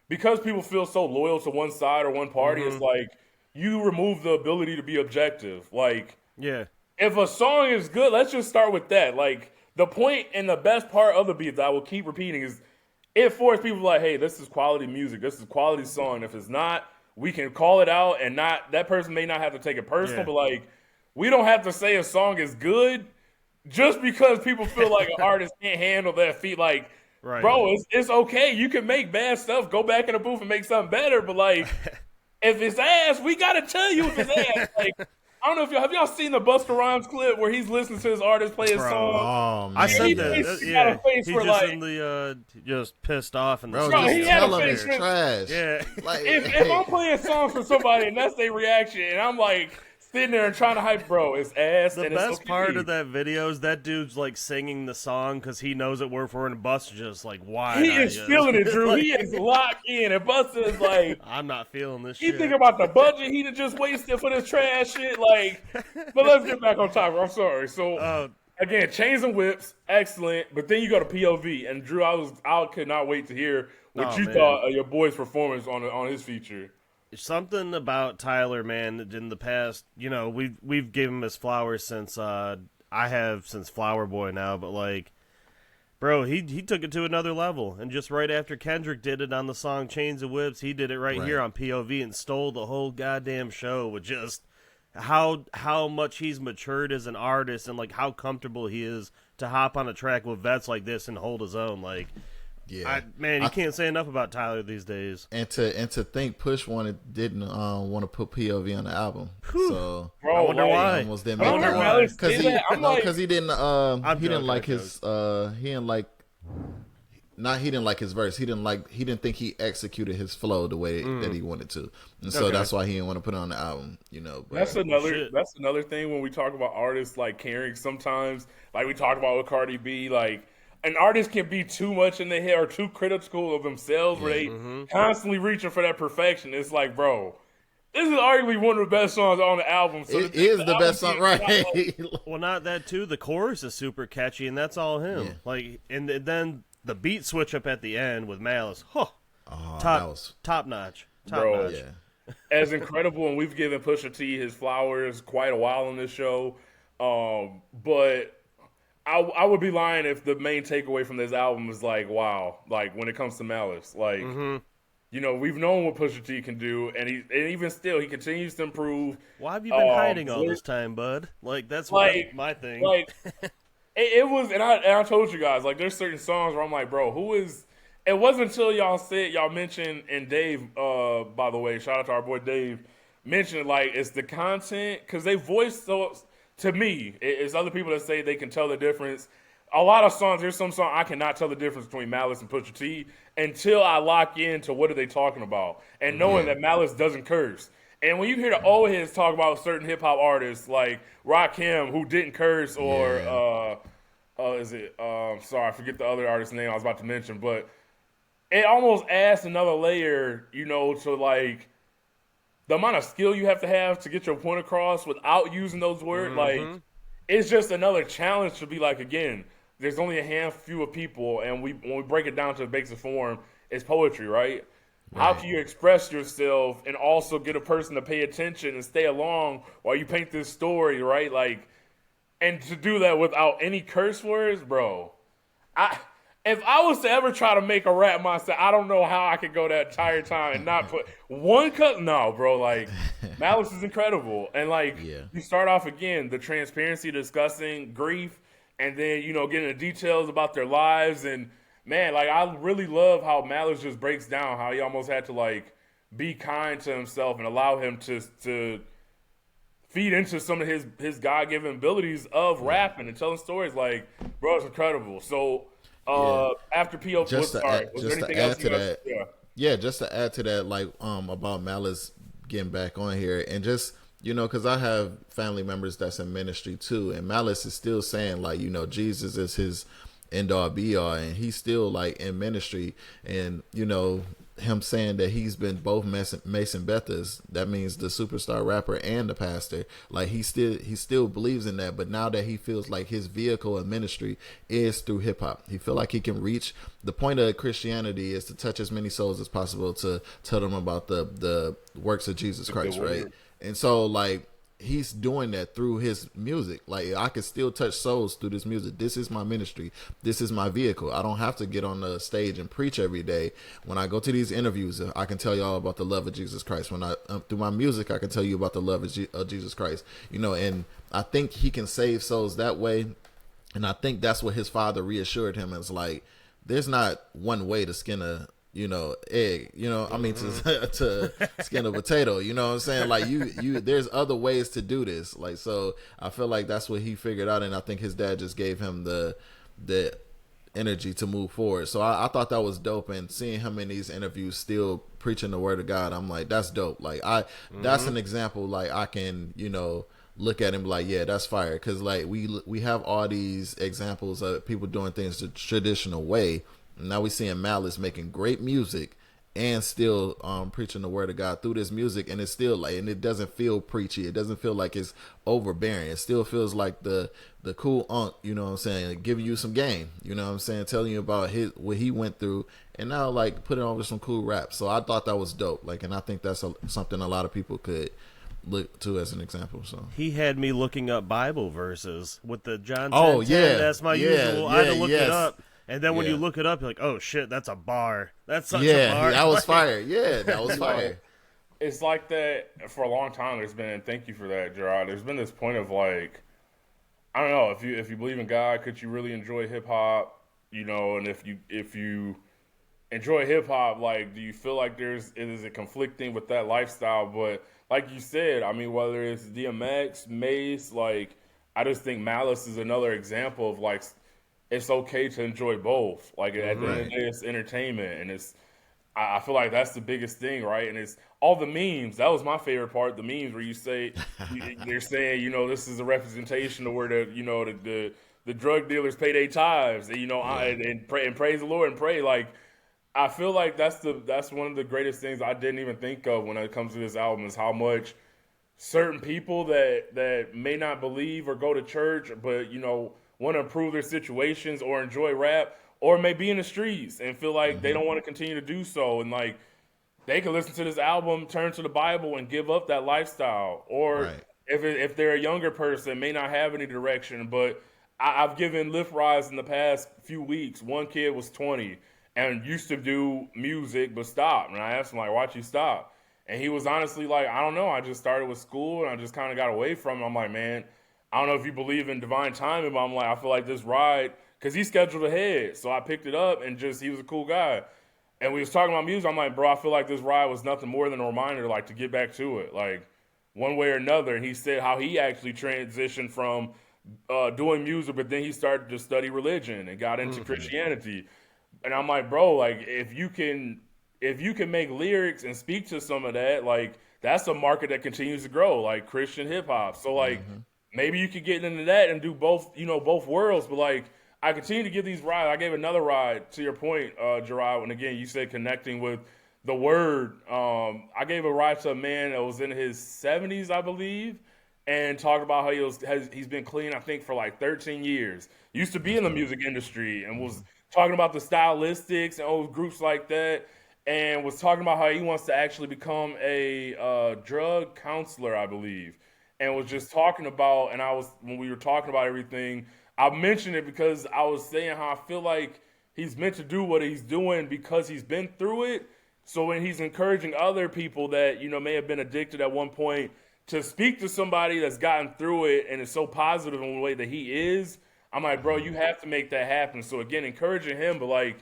because people feel so loyal to one side or one party. It's like you remove the ability to be objective. Like, if a song is good, let's just start with that. Like, the point and the best part of the beat that I will keep repeating is it forces people like, hey, this is quality music. This is quality song. If it's not, we can call it out and not that person may not have to take it personal, but like, we don't have to say a song is good just because people feel like an artist can't handle that feat. Like, bro, it's okay. You can make bad stuff. Go back in the booth and make something better. But like, if it's ass, we gotta tell you if it's ass. Like, I don't know if y'all seen the Busta Rhymes clip where he's listening to his artist play his song. Oh, man. I said that. He's just like, in the just pissed off and he had a face trash. Yeah, like if I'm playing songs for somebody and that's their reaction, and I'm like sitting there and trying to hype, bro, it's ass. The and best it's part of that video is that dude's like singing the song because he knows it word for word, and Busta's just like, why? He is feeling it, Drew. He is locked in, and Busta is like, I'm not feeling this. He think about the budget he just wasted for this trash shit. Like, but let's get back on topic. I'm sorry. So again, Chains and Whips, excellent. But then you go to POV, and Drew, I could not wait to hear what you thought of your boy's performance on his feature. Something about Tyler, man, in the past, you know, we've given him his flowers since I have since Flower Boy now, but like, bro, he took it to another level, and just right after Kendrick did it on the song Chains and Whips, he did it right here on POV and stole the whole goddamn show with just how much he's matured as an artist and like how comfortable he is to hop on a track with vets like this and hold his own. Like, yeah, you can't say enough about Tyler these days. And to think Push didn't want to put POV on the album. So bro, I wonder why. Almost didn't make it because he didn't like his verse. He didn't think he executed his flow the way that he wanted to, and so that's why he didn't want to put it on the album. You know, but that's another thing when we talk about artists like caring. Sometimes, like we talked about with Cardi B, like. An artist can be too much in their head or too critical of themselves where they constantly reaching for that perfection. It's like, bro, this is arguably one of the best songs on the album. So it is the best song, right? Well, not that too. The chorus is super catchy, and that's all him. Yeah. Like, and then the beat switch up at the end with Malice. Top notch. Bro, yeah. As incredible, and we've given Pusha T his flowers quite a while on this show. But I would be lying if the main takeaway from this album is like, wow, like when it comes to Malice, like, you know, we've known what Pusha T can do, and even still, he continues to improve. Why have you been hiding all this time, bud? Like, that's like, my thing. Like, it was, and I told you guys, like, there's certain songs where I'm like, bro, who is? It wasn't until y'all mentioned, and Dave, by the way, shout out to our boy Dave, mentioned like it's the content because they voiced so. To me, it's other people that say they can tell the difference. A lot of songs, there's some song I cannot tell the difference between Malice and Pusha T until I lock into what are they talking about and knowing that Malice doesn't curse. And when you hear the old heads talk about certain hip hop artists like Rakim who didn't curse or sorry, I forget the other artist's name I was about to mention, but it almost adds another layer, you know, to like the amount of skill you have to get your point across without using those words, like, it's just another challenge to be like, again, there's only a handful of people, and when we break it down to the basic form, it's poetry, right? How can you express yourself and also get a person to pay attention and stay along while you paint this story, right? Like, and to do that without any curse words, bro, if I was to ever try to make a rap myself, I don't know how I could go that entire time and not put one cut. No, bro, like, Malice is incredible. And, like, you start off, again, the transparency, discussing grief, and then, you know, getting the details about their lives. And, man, like, I really love how Malice just breaks down how he almost had to, like, be kind to himself and allow him to feed into some of his God-given abilities of rapping and telling stories. Like, bro, it's incredible. So, after PO, just to add to that, like, about Malice getting back on here, and just You know, because I have family members that's in ministry too, and Malice is still saying like, you know, Jesus is his end all be all, and he's still like in ministry, and you know, him saying that he's been both Mason Bethers, that means the superstar rapper and the pastor. Like he still believes in that, but now that he feels like his vehicle in ministry is through hip hop, he feel like he can reach. The point of Christianity is to touch as many souls as possible to tell them about the works of Jesus Christ, right? And so like he's doing that through his music. Like I can still touch souls through this music. This is my ministry. This is my vehicle. I don't have to get on the stage and preach every day. When I go to these interviews, I can tell y'all about the love of Jesus Christ. When I through my music, I can tell you about the love of Jesus Christ. You know, and I think he can save souls that way. And I think that's what his father reassured him. It's like there's not one way to skin a egg, I mean, to skin a potato, you know what I'm saying? Like there's other ways to do this. Like, so I feel like that's what he figured out. And I think his dad just gave him the energy to move forward. So I thought that was dope. And seeing him in these interviews still preaching the word of God, I'm like, that's dope. Like that's an example. Like I can, look at him and be like, yeah, that's fire. Cause like we have all these examples of people doing things the traditional way. Now we seeing Malice making great music and still preaching the word of God through this music, and it's still like, and it doesn't feel preachy. It doesn't feel like it's overbearing. It still feels like the cool unk, you know what I'm saying, giving you some game, you know what I'm saying, telling you about what he went through, and now like putting over some cool rap. So I thought that was dope. Like, and I think that's something a lot of people could look to as an example. So he had me looking up Bible verses with the John 10, oh yeah, that's my usual. I had to look it up. And then when you look it up, you're like, oh, shit, that's a bar. That's such a bar. That was fire. Yeah, that was fire. It's like that for a long time. There's been, thank you for that, Gerard. There's been this point of like, I don't know, if you believe in God, could you really enjoy hip-hop? And if you enjoy hip-hop, like, do you feel like is it conflicting with that lifestyle? But like you said, I mean, whether it's DMX, Mace, like, I just think Malice is another example of like, it's okay to enjoy both. Like at the end of the day, it's entertainment, and I feel like that's the biggest thing, right? And it's all the memes. That was my favorite part. The memes where you say they're saying, this is a representation of where the drug dealers pay their tithes, and praise the Lord and pray. Like I feel like that's one of the greatest things I didn't even think of when it comes to this album is how much certain people that may not believe or go to church, but want to improve their situations or enjoy rap, or may be in the streets and feel like they don't want to continue to do so. And like, they can listen to this album, turn to the Bible and give up that lifestyle. Or if they're a younger person, may not have any direction, but I've given lift rides in the past few weeks. One kid was 20 and used to do music, but stopped. And I asked him like, why'd you stop? And he was honestly like, I don't know. I just started with school and I just kind of got away from it. I'm like, man, I don't know if you believe in divine timing, but I'm like, I feel like this ride, because he scheduled ahead. So I picked it up and he was a cool guy. And we was talking about music. I'm like, bro, I feel like this ride was nothing more than a reminder, like, to get back to it, like, one way or another. And he said how he actually transitioned from doing music, but then he started to study religion and got into Christianity. And I'm like, bro, like, if you can make lyrics and speak to some of that, like, that's a market that continues to grow, like Christian hip hop. So like, maybe you could get into that and do both, both worlds. But like, I continue to give these rides. I gave another ride to your point, Gerard. And again, you said connecting with the word. I gave a ride to a man that was in his 70s, I believe, and talked about how he's been clean, I think, for like 13 years. Used to be in the music industry and was talking about the stylistics and old groups like that, and was talking about how he wants to actually become a drug counselor, I believe. And was just talking about, and when we were talking about everything, I mentioned it because I was saying how I feel like he's meant to do what he's doing because he's been through it. So when he's encouraging other people that, may have been addicted at one point to speak to somebody that's gotten through it and is so positive in the way that he is, I'm like, bro, you have to make that happen. So again, encouraging him, but like,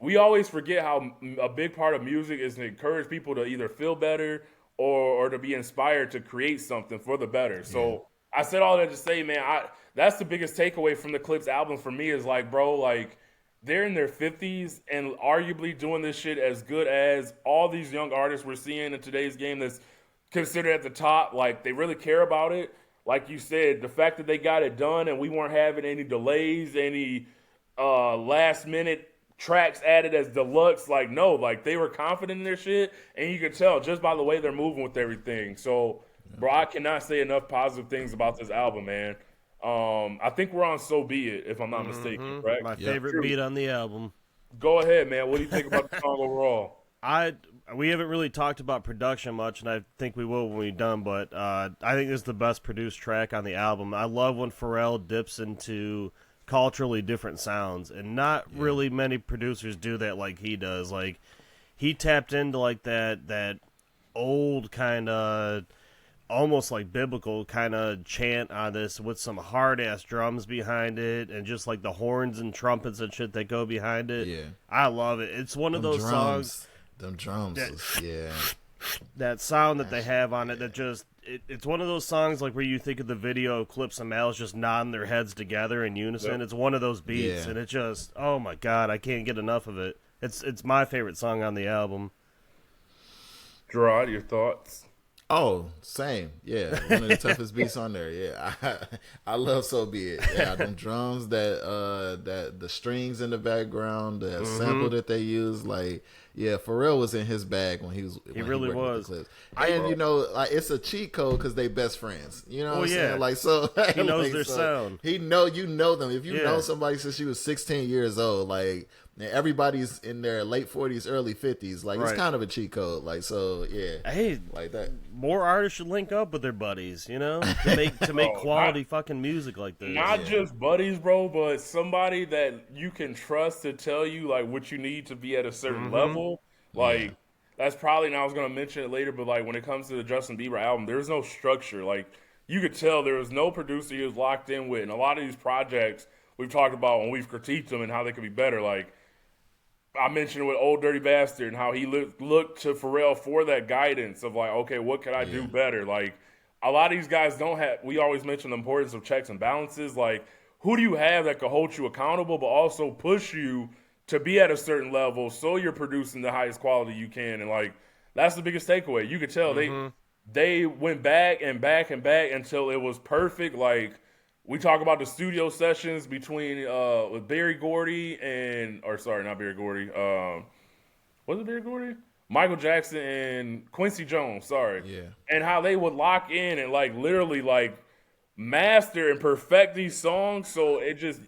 we always forget how a big part of music is to encourage people to either feel better or to be inspired to create something for the better. So I said all that to say, man, that's the biggest takeaway from the Clipse album for me is like, bro, like, they're in their 50s and arguably doing this shit as good as all these young artists we're seeing in today's game that's considered at the top. Like, they really care about it. Like you said, the fact that they got it done and we weren't having any delays, any last minute tracks added as deluxe. Like, no, like they were confident in their shit, and you could tell just by the way they're moving with everything. So, bro, I cannot say enough positive things about this album, man. I think we're on So Be It, if I'm not mistaken, right? My favorite beat on the album. Go ahead, man. What do you think about the song overall? We haven't really talked about production much, and I think we will when we're done, but I think this is the best produced track on the album. I love when Pharrell dips into culturally different sounds, and not really many producers do that like he does. Like, he tapped into like that old kind of, almost like biblical kind of chant on this with some hard-ass drums behind it, and just like the horns and trumpets and shit that go behind it. Yeah. I love it. It's one of those songs... Them drums, that sound that they have on it, that just it's one of those songs like where you think of the video of Clipse and Malice just nodding their heads together in unison. Yep. It's one of those beats, and it just, oh my god, I can't get enough of it. It's my favorite song on the album. Gerard, your thoughts? Oh, same. Yeah, one of the toughest beats on there. Yeah, I love So Be It. Yeah, them drums, that the strings in the background, the sample that they use, like, yeah, Pharrell was in his bag when he was. He really was. With the Clipse. And you know, like, it's a cheat code because they best friends. You know what I'm saying? Like, so he knows like, their sound. You know them. If you know somebody since she was 16 years old, like. Everybody's in their late 40s, early 50s. Like, it's kind of a cheat code. Like, so, yeah. Hey, like that. More artists should link up with their buddies, you know, to make quality fucking music like this. Not just buddies, bro, but somebody that you can trust to tell you, like, what you need to be at a certain level. Like, that's probably, and I was going to mention it later, but, like, when it comes to the Justin Bieber album, there's no structure. Like, you could tell there was no producer he was locked in with. And a lot of these projects we've talked about when we've critiqued them and how they could be better, like, I mentioned with Old Dirty Bastard and how he looked to Pharrell for that guidance of like, okay, what could I do better? Like, a lot of these guys don't have, we always mention the importance of checks and balances. Like, who do you have that could hold you accountable but also push you to be at a certain level so you're producing the highest quality you can? And like, that's the biggest takeaway. You could tell they went back and back and back until it was perfect. Like, we talk about the studio sessions between with Berry Gordy and, or sorry, not Berry Gordy. Was it Berry Gordy? Michael Jackson and Quincy Jones. Sorry. Yeah. And how they would lock in and like literally like master and perfect these songs. So it just,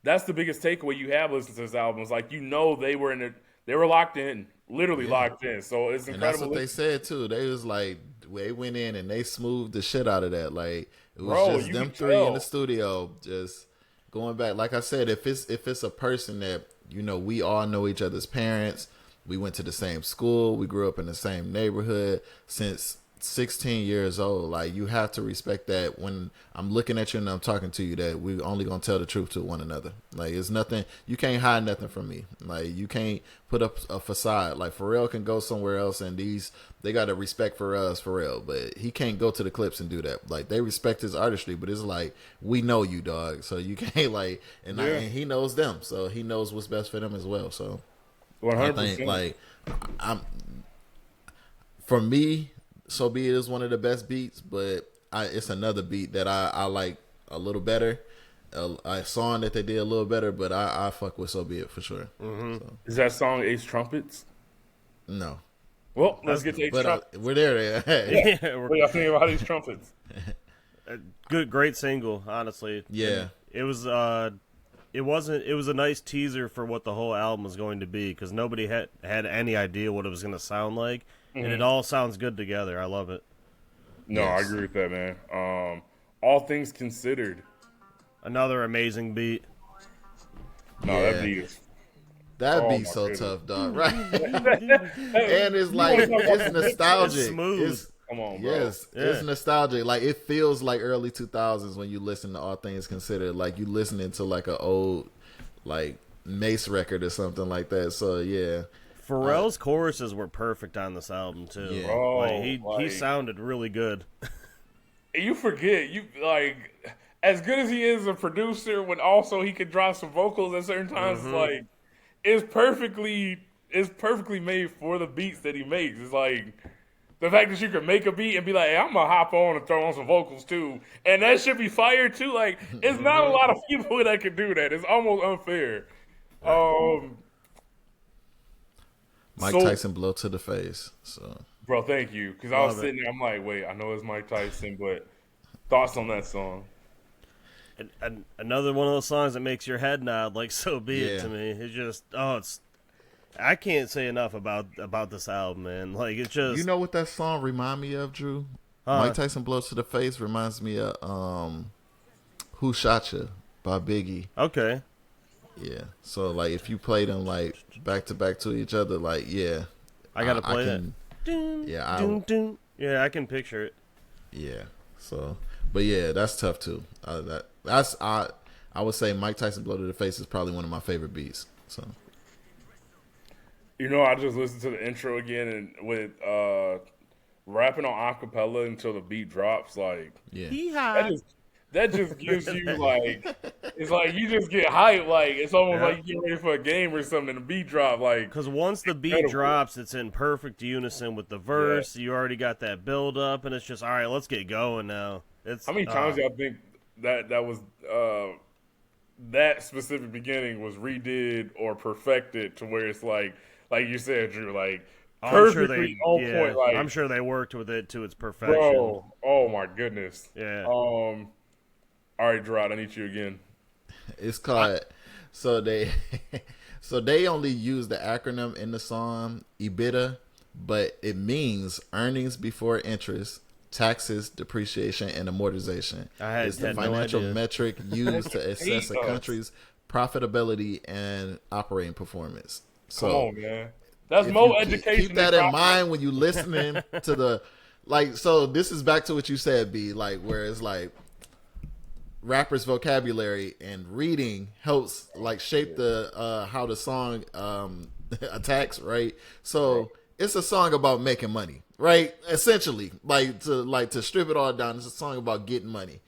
that's the biggest takeaway you have listening to this album. It's like, you know, they were locked in, literally locked in. So it's incredible. And that's what they said too. They was like, they went in and they smoothed the shit out of that. Like, it was just them three in the studio, just going back. Like I said, if it's a person that, you know, we all know each other's parents, we went to the same school, we grew up in the same neighborhood since 16 years old. Like, you have to respect that when I'm looking at you and I'm talking to you, that we only gonna tell the truth to one another. Like, it's nothing, you can't hide nothing from me. Like, you can't put up a facade. Like, Pharrell can go somewhere else and they got a respect for us, Pharrell, but he can't go to the Clipse and do that. Like, they respect his artistry, but it's like, we know you, dog, so you can't like, and he knows them, so he knows what's best for them as well. So 100%. I think, like, for me, So Be It is one of the best beats, but it's another beat that I like a little better. A song that they did a little better, but I fuck with So Be It for sure. So. Is that song Ace Trumpets? No. Well, let's get to Ace Trumpets. We're there. What y'all think about Ace Trumpets? Great single, honestly. Yeah. It was it was a nice teaser for what the whole album was going to be, because nobody had any idea what it was going to sound like. And it all sounds good together. I love it. No, I agree with that, man. All things considered. Another amazing beat. No, that beat is... That beat's so tough, dog. Right? And it's like, it's nostalgic. It's smooth. Come on, bro. Yes, it's nostalgic. Like, it feels like early 2000s when you listen to All Things Considered. Like, you listening to like an old, like, Mace record or something like that. So, yeah. Pharrell's choruses were perfect on this album too. Yeah. Bro, like, he sounded really good. You forget, as good as he is a producer, when also he could drop some vocals at certain times, like, it's perfectly made for the beats that he makes. It's like, The fact that you can make a beat and be like, hey, I'm gonna hop on and throw on some vocals too, and that should be fire too. Like, it's not a lot of people that can do that. It's almost unfair. Mike Tyson blow to the face. So, bro, thank you. Because I was sitting there, I'm like, wait, I know it's Mike Tyson, but thoughts on that song? And another one of those songs that makes your head nod, like So Be It to me. It's just, I can't say enough about this album, man. Like, it's just... You know what that song remind me of, Drew? Mike Tyson blows to the face reminds me of Who Shot Ya by Biggie. Okay. Yeah. So, like, if you play them, like, back to each other, like, yeah. I gotta play it. Yeah, I can picture it. Yeah. So, but yeah, that's tough too. I would say Mike Tyson blow to the face is probably one of my favorite beats. So, you know, I just listened to the intro again, and with rapping on acapella until the beat drops, like, that just gives you like, it's like you just get hyped, like it's almost like you get ready for a game or something. And the beat drop, like, because once the beat drops, it's in perfect unison with the verse. You already got that build up, and it's just all right. Let's get going now. How many times y'all think that was that specific beginning was redid or perfected to where it's like you said, Drew, like perfectly on point. Like, I'm sure they worked with it to its perfection. Bro, oh my goodness. Yeah. All right, Gerard, I need you again. It's called so they only use the acronym in the song EBITDA, but it means earnings before interest, taxes, depreciation, and amortization. It's the financial metric used to assess a country's profitability and operating performance. So, come on, man. That's more education. Keep that in mind when you listening to the So this is back to what you said, B. Like, where it's like rappers' vocabulary and reading helps like shape the how the song attacks, right? So it's a song about making money, right? Essentially, to strip it all down, it's a song about getting money,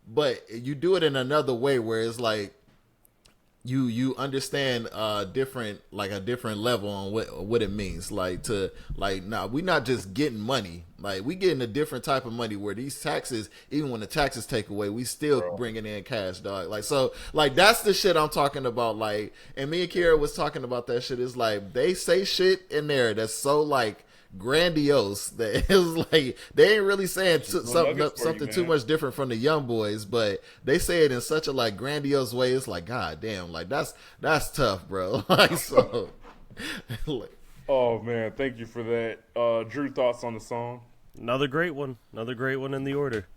but you do it in another way where it's like you understand a different level on what it means. Nah, we not just getting money. Like, we getting a different type of money where these taxes, even when the taxes take away, we still bringing in cash, dog. Like, so, like, that's the shit I'm talking about. Like, and me and Kira was talking about that shit. It's like, they say shit in there that's so, like, grandiose that it was like they ain't really saying something too much different from the young boys, but they say it in such a like grandiose way. It's like, god damn, like that's tough, bro. Like, so oh man, thank you for that. Drew, thoughts on the song? Another great one in the order,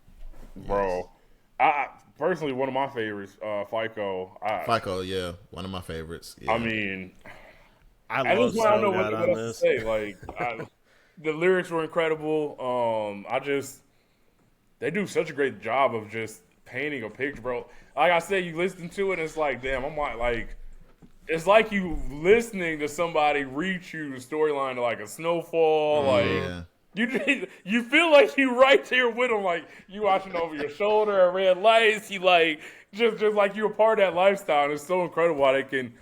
bro. I personally, one of my favorites, FICO, yeah, one of my favorites. Yeah. I mean, I don't know what else to say. Like, the lyrics were incredible. They do such a great job of just painting a picture, bro. Like I said, you listen to it, and it's like, damn, it's like you listening to somebody read you the storyline to like a snowfall. You feel like you right there with them, like you watching over your shoulder at red lights. You like just like you're a part of that lifestyle, and it's so incredible how they can.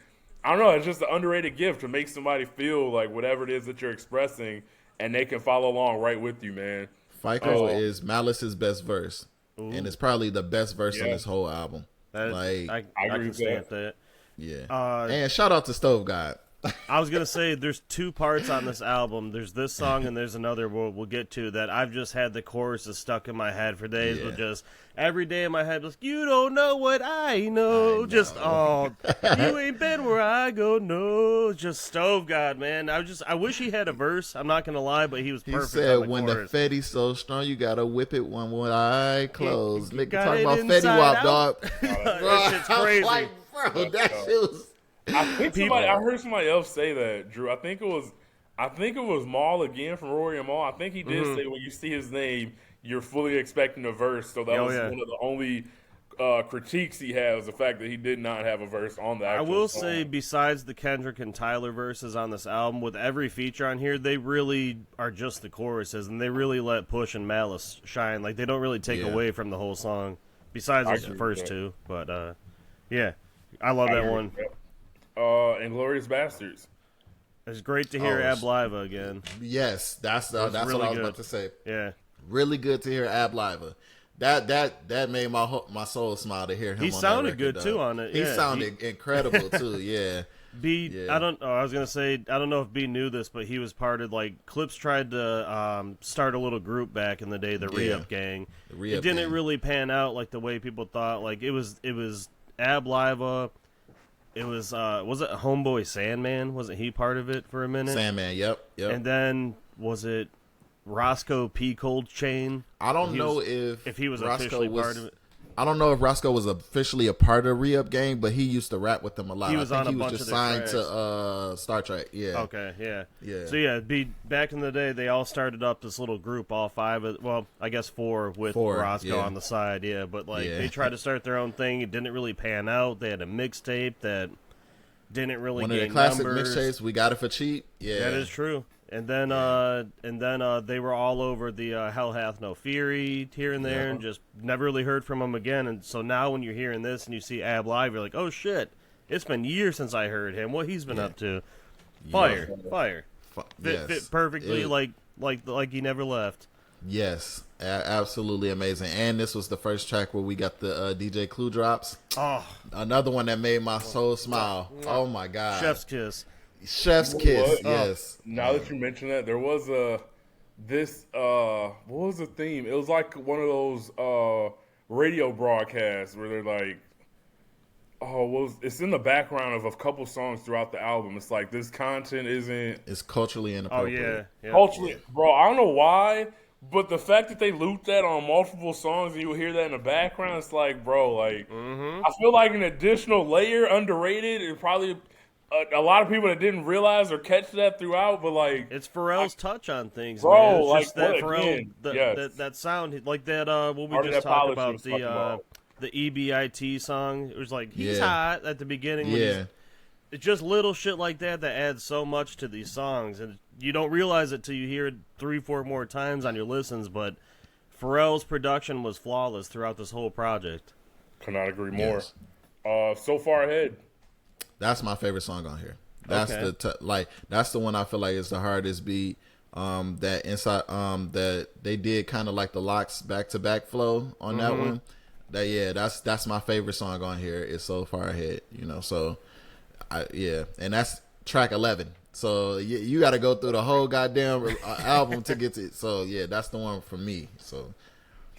I don't know. It's just an underrated gift to make somebody feel like whatever it is that you're expressing, and they can follow along right with you, man. FICO is Malice's best verse, and it's probably the best verse on this whole album. I agree with that. Yeah, and shout out to Stove God. I was gonna say there's two parts on this album. There's this song and there's another we'll get to that I've just had the choruses stuck in my head for days. But just every day in my head was, you don't know what I know. Just you ain't been where I go. No, just Stove God, man. I wish he had a verse. I'm not gonna lie, but he was perfect. He said on the when chorus. the Fetty's so strong, you gotta whip it one eye closed. Nigga talking about Fetty Wap, dog. That shit's crazy. Like, bro, that shit was. I heard somebody else say that, Drew. I think it was Maul again from Rory and Maul. I think he did say when you see his name, you're fully expecting a verse. So that was one of the only critiques he has, the fact that he did not have a verse on the actual I will song. say, besides the Kendrick and Tyler verses on this album, with every feature on here, they really are just the choruses, and they really let Push and Malice shine. Like, they don't really take away from the whole song, besides the first two. But, yeah, I love that one. Inglourious Bastards. It's great to hear Ab Liva again. Yes, that's really what I was about to say. Yeah, really good to hear Ab Liva. That made my soul smile to hear him. He sounded good too on it. He sounded incredible too. Yeah. I was gonna say I don't know if B knew this, but he was part of Clipse tried to start a little group back in the day, the Re-Up Gang. It didn't really pan out like the way people thought. Like it was Ab Liva. It was it Homeboy Sandman? Wasn't he part of it for a minute? Sandman, yep. And then was it Roscoe P. Cold Chain? I don't know if he was officially part of it. I don't know if Roscoe was officially a part of Re-Up Gang, but he used to rap with them a lot. He was I think on he a was bunch just of their signed tracks. to Star Trek. Yeah. Okay. Yeah. Yeah. So yeah, back in the day, they all started up this little group, all five. Well, I guess four with Roscoe on the side. Yeah, but they tried to start their own thing. It didn't really pan out. They had a mixtape that didn't really one gain of the classic numbers. mixtapes. We got it for cheap. Yeah, that is true. And then they were all over the Hell Hath No Fury here and there, and just never really heard from them again. And so now when you're hearing this and you see Ab Live, you're like, oh shit, it's been years since I heard him. What he's been up to? Fire. Fit perfectly, like he never left. Yes, absolutely amazing. And this was the first track where we got the DJ Clue drops. Oh, another one that made my soul smile. Oh my god, Chef's kiss. Chef's kiss. Yes. Now that you mention that, there was what was the theme? It was like one of those radio broadcasts where they're like, it's in the background of a couple songs throughout the album. It's like this content it's culturally inappropriate. Oh yeah. Culturally, bro. I don't know why, but the fact that they looped that on multiple songs and you will hear that in the background, it's like, bro, I feel like an additional layer, underrated. It probably. A lot of people that didn't realize or catch that throughout, but it's Pharrell's touch on things, bro. Man. It's just that Pharrell, that sound, like that. What we just talked about the EBIT song. It was like he's hot at the beginning. Yeah, it's just little shit like that adds so much to these songs, and you don't realize it till you hear it 3-4 more times on your listens. But Pharrell's production was flawless throughout this whole project. Cannot agree more. So Far Ahead. That's my favorite song on here. That's that's the one I feel like is the hardest beat. That inside that they did kind of like the locks back to back flow on that one. That's my favorite song on here. Is So Far Ahead. So and that's track 11. So you got to go through the whole goddamn album to get to it. So that's the one for me. So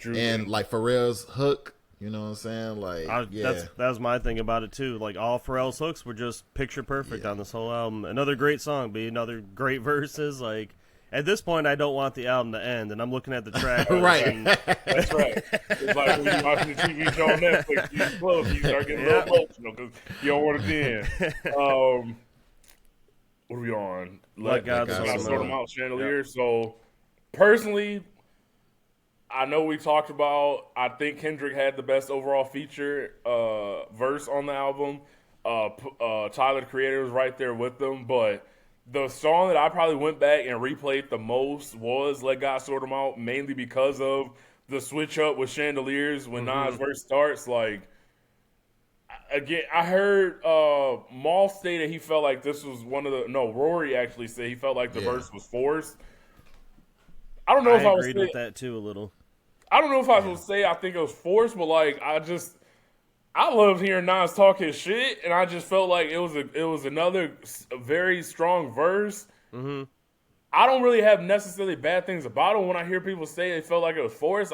and like Pharrell's hook. You know what I'm saying? That was my thing about it too. Like all Pharrell's hooks were just picture perfect on this whole album. Another great song, another great verses. Like at this point, I don't want the album to end, and I'm looking at the track. Right. That's right. It's like when you're watching the TV show on Netflix, you get close, you start getting a little emotional because you don't want it to end. What are we on? Let God Sort Them Out, Chandelier. Yep. So personally, I know we talked about, I think Kendrick had the best overall feature verse on the album. Tyler, the Creator, was right there with them. But the song that I probably went back and replayed the most was Let God Sort Them Out, mainly because of the switch up with Chandeliers when Nas' verse starts. Again, I heard Maul say that he felt like this was Rory actually said he felt like the verse was forced. I don't know if I agreed with that too a little. I don't know if I would say I think it was forced, but I loved hearing Nas talk his shit, and I just felt like it was another very strong verse. Mm-hmm. I don't really have necessarily bad things about it. When I hear people say they felt like it was forced,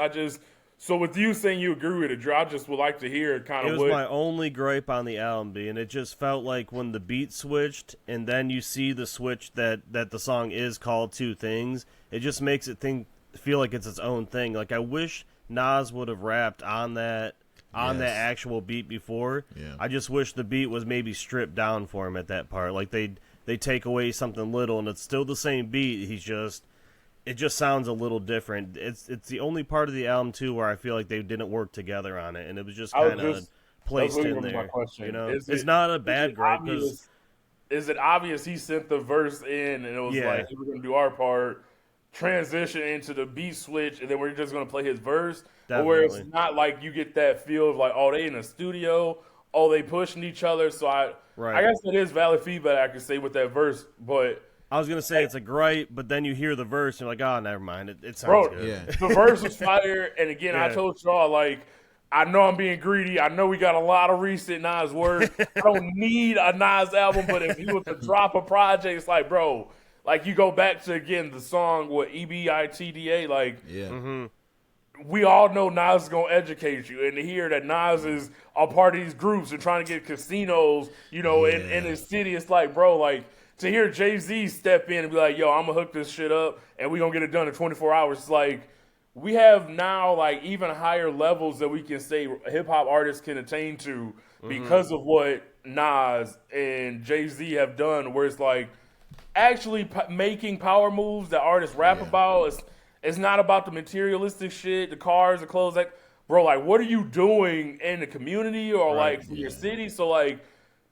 so with you saying you agree with it, Drew, I just would like to hear kind of what... It was my only gripe on the album, and it just felt like when the beat switched, and then you see the switch that the song is called Two Things, it just makes it feel like it's its own thing. Like, I wish Nas would have rapped on that actual beat before. Yeah. I just wish the beat was maybe stripped down for him at that part. Like, they take away something little, and it's still the same beat. It just sounds a little different. It's the only part of the album too where I feel like they didn't work together on it, and it was just kind of placed in there. It's not a bad gripe. Is it obvious he sent the verse in and it was like, we're gonna do our part, transition into the beat switch, and then we're just gonna play his verse? Definitely. Or where it's not like you get that feel of like, oh, they in a studio, oh, they pushing each other. So I guess it is valid feedback I can say with that verse, but. I was gonna say it's a gripe, but then you hear the verse and you're like, oh, never mind. It sounds good. Yeah. The verse was fire, and again, I told y'all like, I know I'm being greedy. I know we got a lot of recent Nas work. I don't need a Nas album, but if you was to drop a project, it's like, bro, like you go back to again the song with EBITDA, like, we all know Nas is gonna educate you, and to hear that Nas is a part of these groups and trying to get casinos, you know, in his city, it's like, bro, like. To hear Jay-Z step in and be like, yo, I'm going to hook this shit up and we're going to get it done in 24 hours. It's like, we have now like even higher levels that we can say hip-hop artists can attain to because of what Nas and Jay-Z have done, where it's like actually making power moves that artists rap about. It's not about the materialistic shit, the cars, the clothes. Like, bro, like, what are you doing in the community or like for your city? So, like,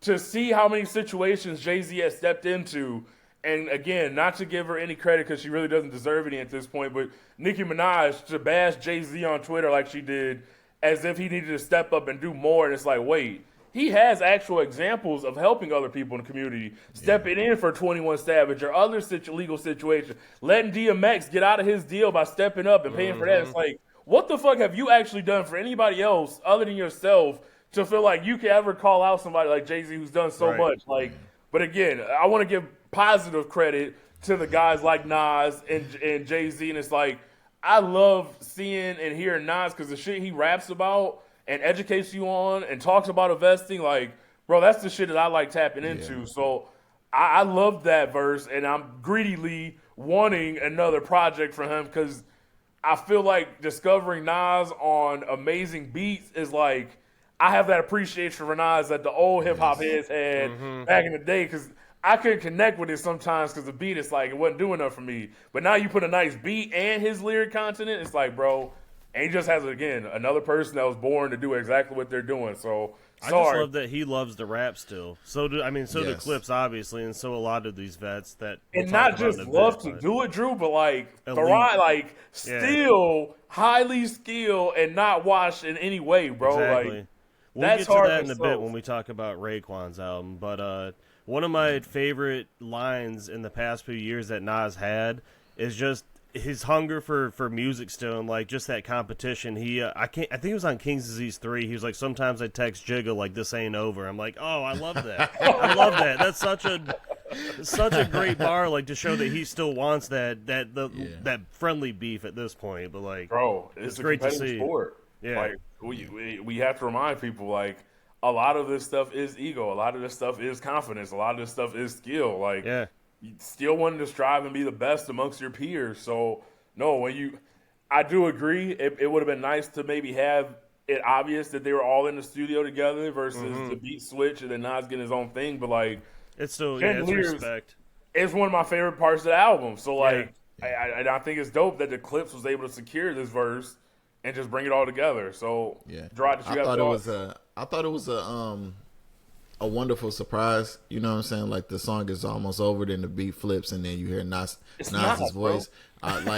to see how many situations Jay-Z has stepped into, and again, not to give her any credit because she really doesn't deserve any at this point, but Nicki Minaj to bash Jay-Z on Twitter like she did as if he needed to step up and do more, and it's like, wait, he has actual examples of helping other people in the community, stepping in for 21 Savage or other legal situations, letting DMX get out of his deal by stepping up and paying for that. It's like, what the fuck have you actually done for anybody else other than yourself to feel like you can ever call out somebody like Jay-Z who's done so much? Like, but again, I want to give positive credit to the guys like Nas and Jay-Z, and it's like, I love seeing and hearing Nas because the shit he raps about and educates you on and talks about investing, like, bro, that's the shit that I like tapping into. So I love that verse, and I'm greedily wanting another project from him because I feel like discovering Nas on amazing beats is like, I have that appreciation for Nas that the old hip-hop heads had back in the day, because I couldn't connect with it sometimes because the beat, it's like, it wasn't doing enough for me. But now you put a nice beat and his lyric content, it's like, bro, and he just has, again, another person that was born to do exactly what they're doing. So, I just love that he loves the rap still. So do Clipse, obviously, and so a lot of these vets that and not just love to do it, Drew, but like Pharrell, like still highly skilled and not washed in any way, bro. Exactly. Like we'll get to that in a bit when we talk about Raekwon's album. But one of my favorite lines in the past few years that Nas had is just his hunger for music still, and like just that competition. I think it was on King's Disease 3. He was like, sometimes I text Jigga like, this ain't over. I'm like, oh, I love that. I love that. That's such a great bar, like, to show that he still wants that friendly beef at this point. But like, bro, it's great to see. Sport. Yeah, like we have to remind people, like, a lot of this stuff is ego. A lot of this stuff is confidence. A lot of this stuff is skill. Like, you still wanting to strive and be the best amongst your peers. So, no, I do agree. It would have been nice to maybe have it obvious that they were all in the studio together versus the beat switch and then Nas getting his own thing. But, like, it's still, it's respect. It's one of my favorite parts of the album. So, like, I think it's dope that the Clipse was able to secure this verse and just bring it all together. So, I thought it was a wondrul surprise. You know what I'm saying? Like, the song is almost over, then the beat flips, and then you hear Nas's voice. But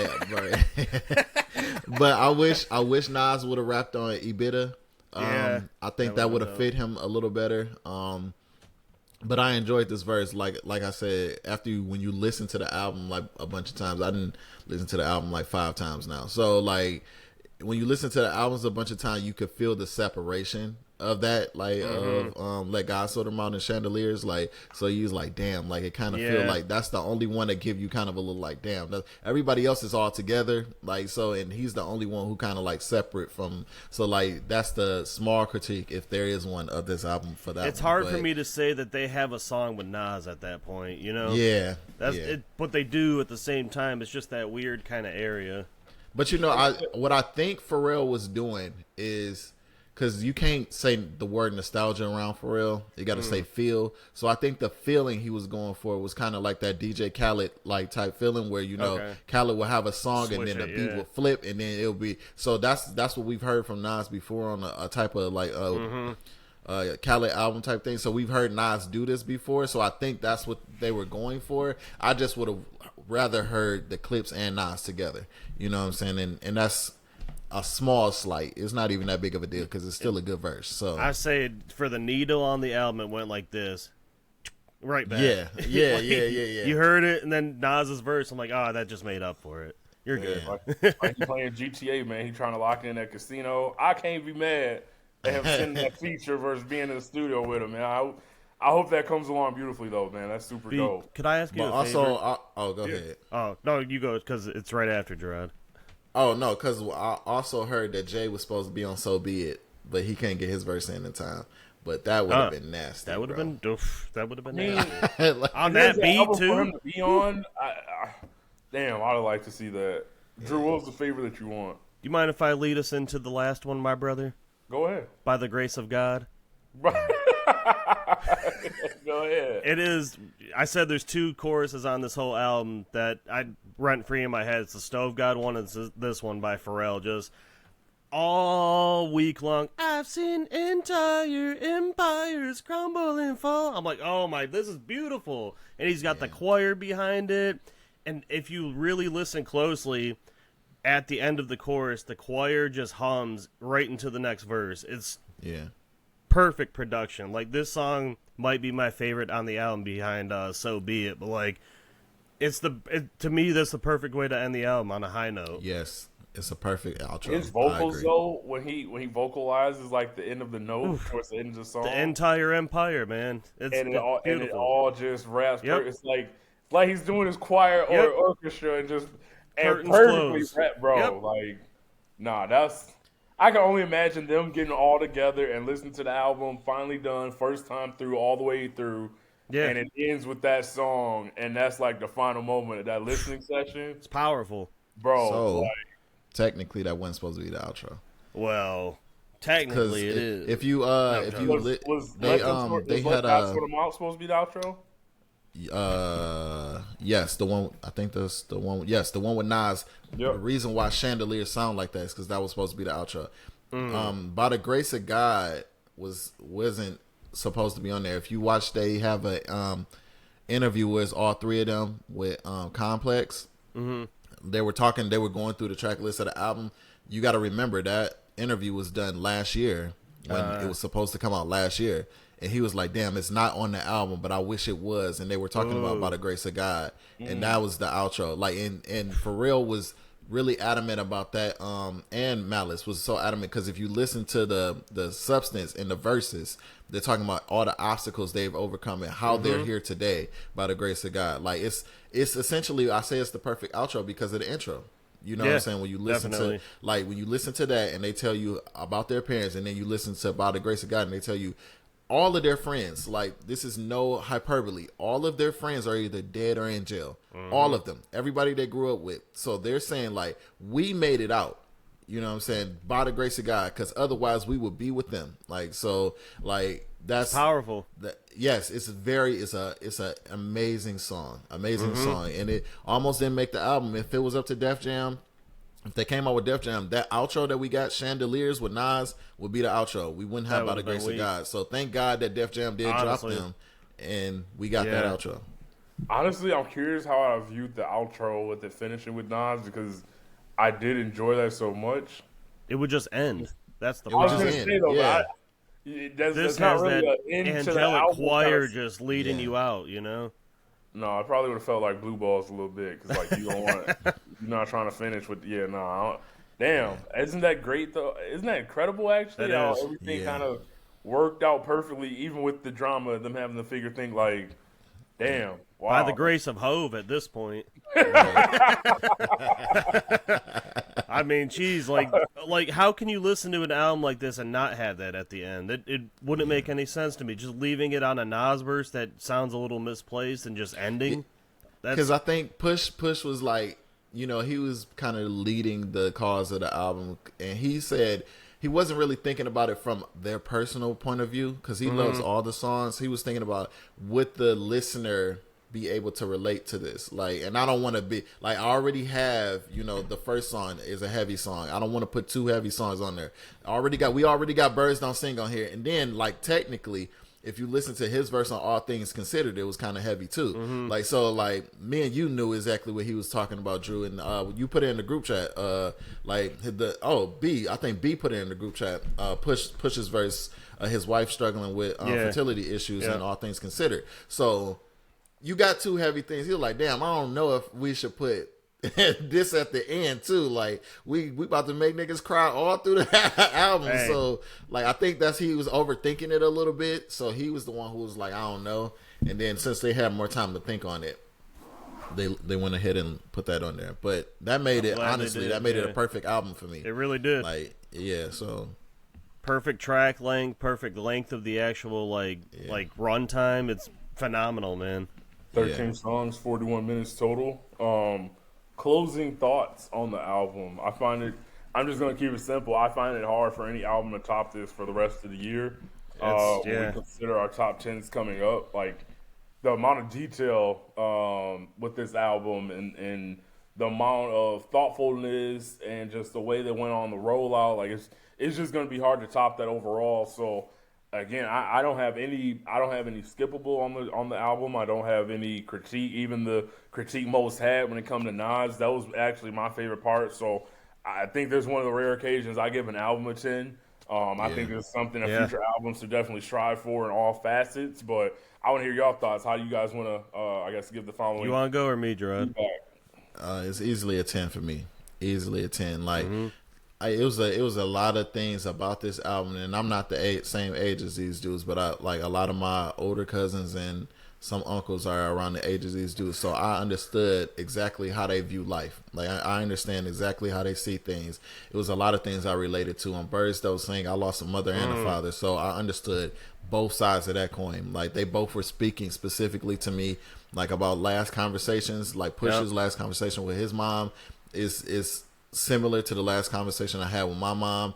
I wish Nas would have rapped on Ibita. I think that would have fit him a little better. But I enjoyed this verse. Like I said, when you listen to the album like a bunch of times, I didn't listen to the album like 5 times now. So, like, when you listen to the albums a bunch of times, you could feel the separation of that, like, of Let God Sort Them Out and Chandeliers. Like, so you was like, damn, like, it kind of feel like that's the only one that give you kind of a little like, damn, everybody else is all together, like, so, and he's the only one who kind of like separate from, so, like, that's the small critique, if there is one, of this album for that. It's hard for me to say that they have a song with Nas at that point, you know? That's it, but they do at the same time. It's just that weird kind of area. But, you know, what I think Pharrell was doing is, because you can't say the word nostalgia around Pharrell, you got to say feel. So I think the feeling he was going for was kind of like that DJ Khaled like type feeling, where, you know, Khaled will have a song and then the beat will flip, and then it'll be, so that's what we've heard from Nas before on a type of like Khaled album type thing. So we've heard Nas do this before, so I think that's what they were going for. I just would have rather heard the Clipse and Nas together, you know what I'm saying? And that's, a small slight. It's not even that big of a deal because it's still a good verse. So I say for the needle on the album, it went like this. Right back. Yeah. You heard it, and then Nas's verse, I'm like, oh, that just made up for it. You're good. Like he playing GTA, man. He trying to lock in that casino. I can't be mad at him sending that feature versus being in the studio with him, man. I hope that comes along beautifully, though, man. That's super dope. Could I ask you a favor? Go ahead. Oh, no, you go, because it's right after Gerard. Oh, no, because I also heard that Jay was supposed to be on So Be It, but he can't get his verse in time. But that would have been nasty. That would have been nasty. Like, on that beat, too? For him to be on, damn, I'd like to see that. Drew, what was the favor that you want? You mind if I lead us into the last one, my brother? Go ahead. By the grace of God. Go ahead. It is. I said there's 2 choruses on this whole album that I rent free in my head. It's the Stove God one and this one by Pharrell. Just all week long, I've seen entire empires crumble and fall. I'm like, oh my, this is beautiful. And he's got the choir behind it. And if you really listen closely, at the end of the chorus, the choir just hums right into the next verse. It's perfect production. Like, this song might be my favorite on the album behind So Be It. But, like, to me, that's the perfect way to end the album on a high note. Yes. It's a perfect outro. His vocals, though, when he vocalizes like the end of the note towards the end of the song, the entire empire, man, it all just raps. Yep. It's like he's doing his choir or orchestra and just perfectly rap, bro. Yep. Like, nah, I can only imagine them getting all together and listening to the album finally done, first time through, all the way through. Yeah. And it ends with that song, and that's like the final moment of that listening session. It's powerful, bro. So, technically, that wasn't supposed to be the outro. Well, technically, it is. If you was they had supposed to be the outro. Yes, the one. I think that's the one. Yes, the one with Nas. Yep. The reason why Chandelier sound like that is because that was supposed to be the outro. By the Grace of God wasn't supposed to be on there. If you watch, they have a interview with all 3 of them with Complex. Mm-hmm. They were going through the track list of the album. You got to remember that interview was done last year when it was supposed to come out last year. And he was like, damn, it's not on the album, but I wish it was. And they were talking about By the Grace of God. And that was the outro. Like, and Pharrell was really adamant about that. And Malice was so adamant because if you listen to the substance in the verses, they're talking about all the obstacles they've overcome and how they're here today by the grace of God. Like, it's essentially, I say it's the perfect outro because of the intro. You know what I'm saying? When you listen to that and they tell you about their parents, and then you listen to By the Grace of God and they tell you all of their friends, like, this is no hyperbole, all of their friends are either dead or in jail. All of them. Everybody they grew up with. So they're saying, like, we made it out. You know what I'm saying? By the grace of God, because otherwise we would be with them. Like, so, like, that's powerful. Yes, it's an amazing song, song, and it almost didn't make the album. If it was up to Def Jam, if they came out with Def Jam, that outro that we got, Chandeliers with Nas, would be the outro. We wouldn't have By the Grace of God. So thank God that Def Jam did drop them, and we got that outro. Honestly, I'm curious how I viewed the outro with it finishing with Nas, because I did enjoy that so much. It would just end. That's the problem. I was going to say, though, this has really that angelic choir just leading you out, you know? No, I probably would have felt like Blue Balls a little bit, because, like, you don't want you're not trying to finish with, damn. Isn't that great, though? Isn't that incredible, actually? How everything kind of worked out perfectly, even with the drama, them having to figure things like, damn. Wow. By the grace of Hove at this point. I mean, geez, like how can you listen to an album like this and not have that at the end? It wouldn't make any sense to me. Just leaving it on a Nas verse that sounds a little misplaced and just ending. Because I think Push was like, you know, he was kind of leading the cause of the album, and he said he wasn't really thinking about it from their personal point of view because he loves all the songs. He was thinking about would the listener be able to relate to this, like, and I don't want to be like, I already have, you know, the first song is a heavy song. I don't want to put 2 heavy songs on there. We already got Birds Don't Sing on here, and then, like, technically if you listen to his verse on All Things Considered, it was kind of heavy too. Like, so like me and you knew exactly what he was talking about, Drew, and you put it in the group chat. B, I think B put it in the group chat. Push's verse, his wife struggling with fertility issues and All Things Considered. So you got two heavy things. He was like, damn, I don't know if we should put this at the end too. Like we about to make niggas cry all through the album. Hey. So like I think he was overthinking it a little bit. So he was the one who was like, I don't know. And then since they had more time to think on it, they went ahead and put that on there. But that made it, honestly, that made it a perfect album for me. It really did. Like, yeah, so perfect track length, perfect length of the actual like runtime. It's phenomenal, man. 13 songs, 41 minutes total. Closing thoughts on the album. I'm just going to keep it simple. I find it hard for any album to top this for the rest of the year. When we consider our top 10s coming up, like the amount of detail with this album and the amount of thoughtfulness and just the way they went on the rollout, like it's just going to be hard to top that overall. So again, I don't have any skippable on the album. I don't have any critique. Even the critique most had when it comes to Nas, that was actually my favorite part. So I think there's one of the rare occasions I give an album a 10. I think it's something that future albums should definitely strive for in all facets. But I want to hear y'all thoughts. How do you guys want to, I guess, give the following? You want to go or me, Gerard? It's easily a 10 for me. Easily a 10. Like. It was a lot of things about this album, and I'm not the same age as these dudes, but a lot of my older cousins and some uncles are around the age of these dudes, so I understood exactly how they view life. Like I understand exactly how they see things. It was a lot of things I related to. On Birds, that was saying I lost a mother and a father, so I understood both sides of that coin. Like they both were speaking specifically to me, like about last conversations, like Push's last conversation with his mom is similar to the last conversation I had with my mom.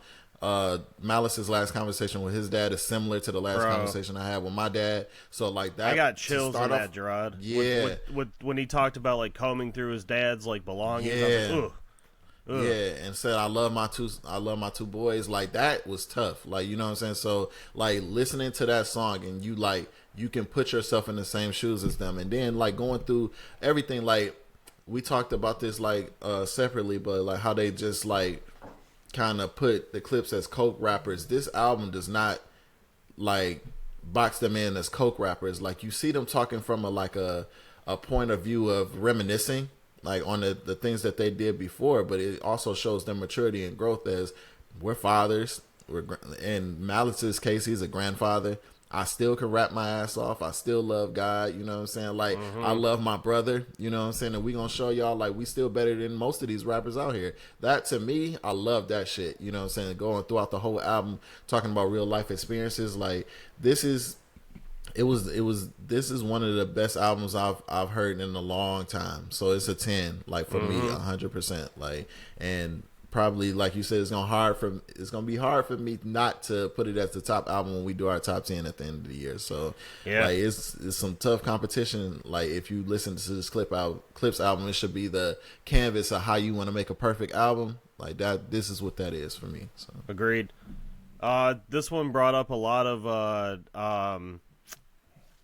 Malice's last conversation with his dad is similar to the last conversation I had with my dad. So like that, I got chills on that, Gerard. Yeah, with when he talked about like combing through his dad's like belongings. Yeah, like, ugh. Yeah, and said I love my two boys. Like that was tough. Like, you know what I'm saying. So like listening to that song and you can put yourself in the same shoes as them, and then like going through everything like. We talked about this like separately, but like how they just like kind of put the Clipse as coke rappers. This album does not like box them in as coke rappers. Like you see them talking from a point of view of reminiscing like on the things that they did before, but it also shows their maturity and growth as we're fathers. In Malice's case, he's a grandfather. I still can rap my ass off. I still love God, you know what I'm saying? Like, I love my brother, you know what I'm saying? And we gonna show y'all, like, we still better than most of these rappers out here. That, to me, I love that shit, you know what I'm saying? Going throughout the whole album, talking about real life experiences, like, this is one of the best albums I've heard in a long time. So it's a 10, like, for me, 100%. Like, and probably, like you said, it's gonna be hard for me not to put it as the top album when we do our top 10 at the end of the year. So like it's some tough competition. Like if you listen to this Clipse album, it should be the canvas of how you want to make a perfect album. Like that, this is what that is for me. So agreed. This one brought up a lot of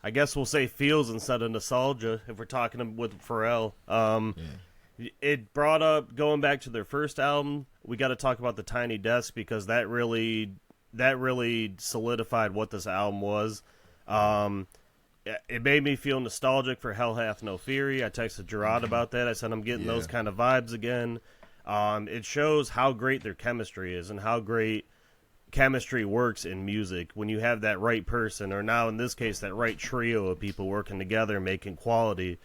I guess we'll say feels instead of nostalgia if we're talking with Pharrell. It brought up going back to their first album. We got to talk about the Tiny Desk because that really solidified what this album was. It made me feel nostalgic for Hell Hath No Fury. I texted Gerard about that. I said I'm getting those kind of vibes again. It shows how great their chemistry is and how great chemistry works in music when you have that right person, or now in this case that right trio of people working together making quality.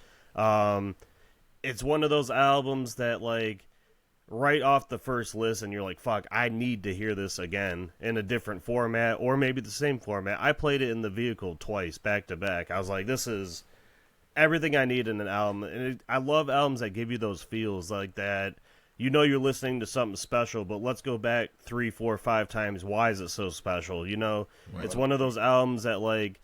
It's one of those albums that, like, right off the first listen, you're like, fuck, I need to hear this again in a different format, or maybe the same format. I played it in the vehicle twice, back to back. I was like, this is everything I need in an album. And I love albums that give you those feels like that. You know you're listening to something special, but let's go back 3, 4, 5 times. Why is it so special? You know, right. It's one of those albums that, like,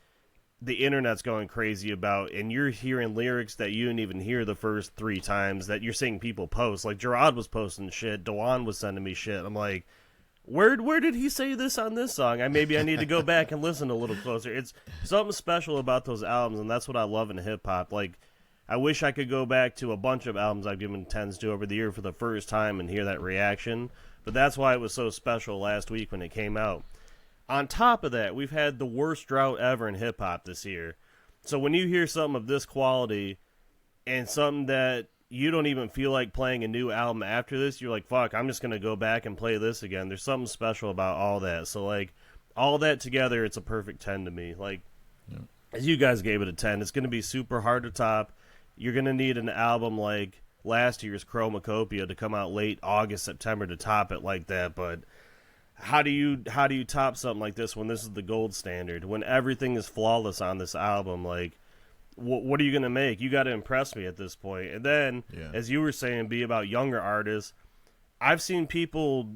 the internet's going crazy about, and you're hearing lyrics that you didn't even hear the first 3 times that you're seeing people post. Like Gerard was posting shit, Dewan was sending me shit. I'm like, where did he say this on this song? Maybe I need to go back and listen a little closer. It's something special about those albums, and that's what I love in hip hop. Like, I wish I could go back to a bunch of albums I've given 10s to over the year for the first time and hear that reaction. But that's why it was so special last week when it came out. On top of that, we've had the worst drought ever in hip hop this year. So when you hear something of this quality and something that you don't even feel like playing a new album after this, you're like, fuck, I'm just going to go back and play this again. There's something special about all that. So, like, all that together, it's a perfect 10 to me. Like, as you guys gave it a 10, it's going to be super hard to top. You're going to need an album like last year's Chromacopia to come out late August, September to top it like that. But how do you top something like this when this is the gold standard? When everything is flawless on this album, like, what are you going to make? You got to impress me at this point. And then, as you were saying, be about younger artists. I've seen people,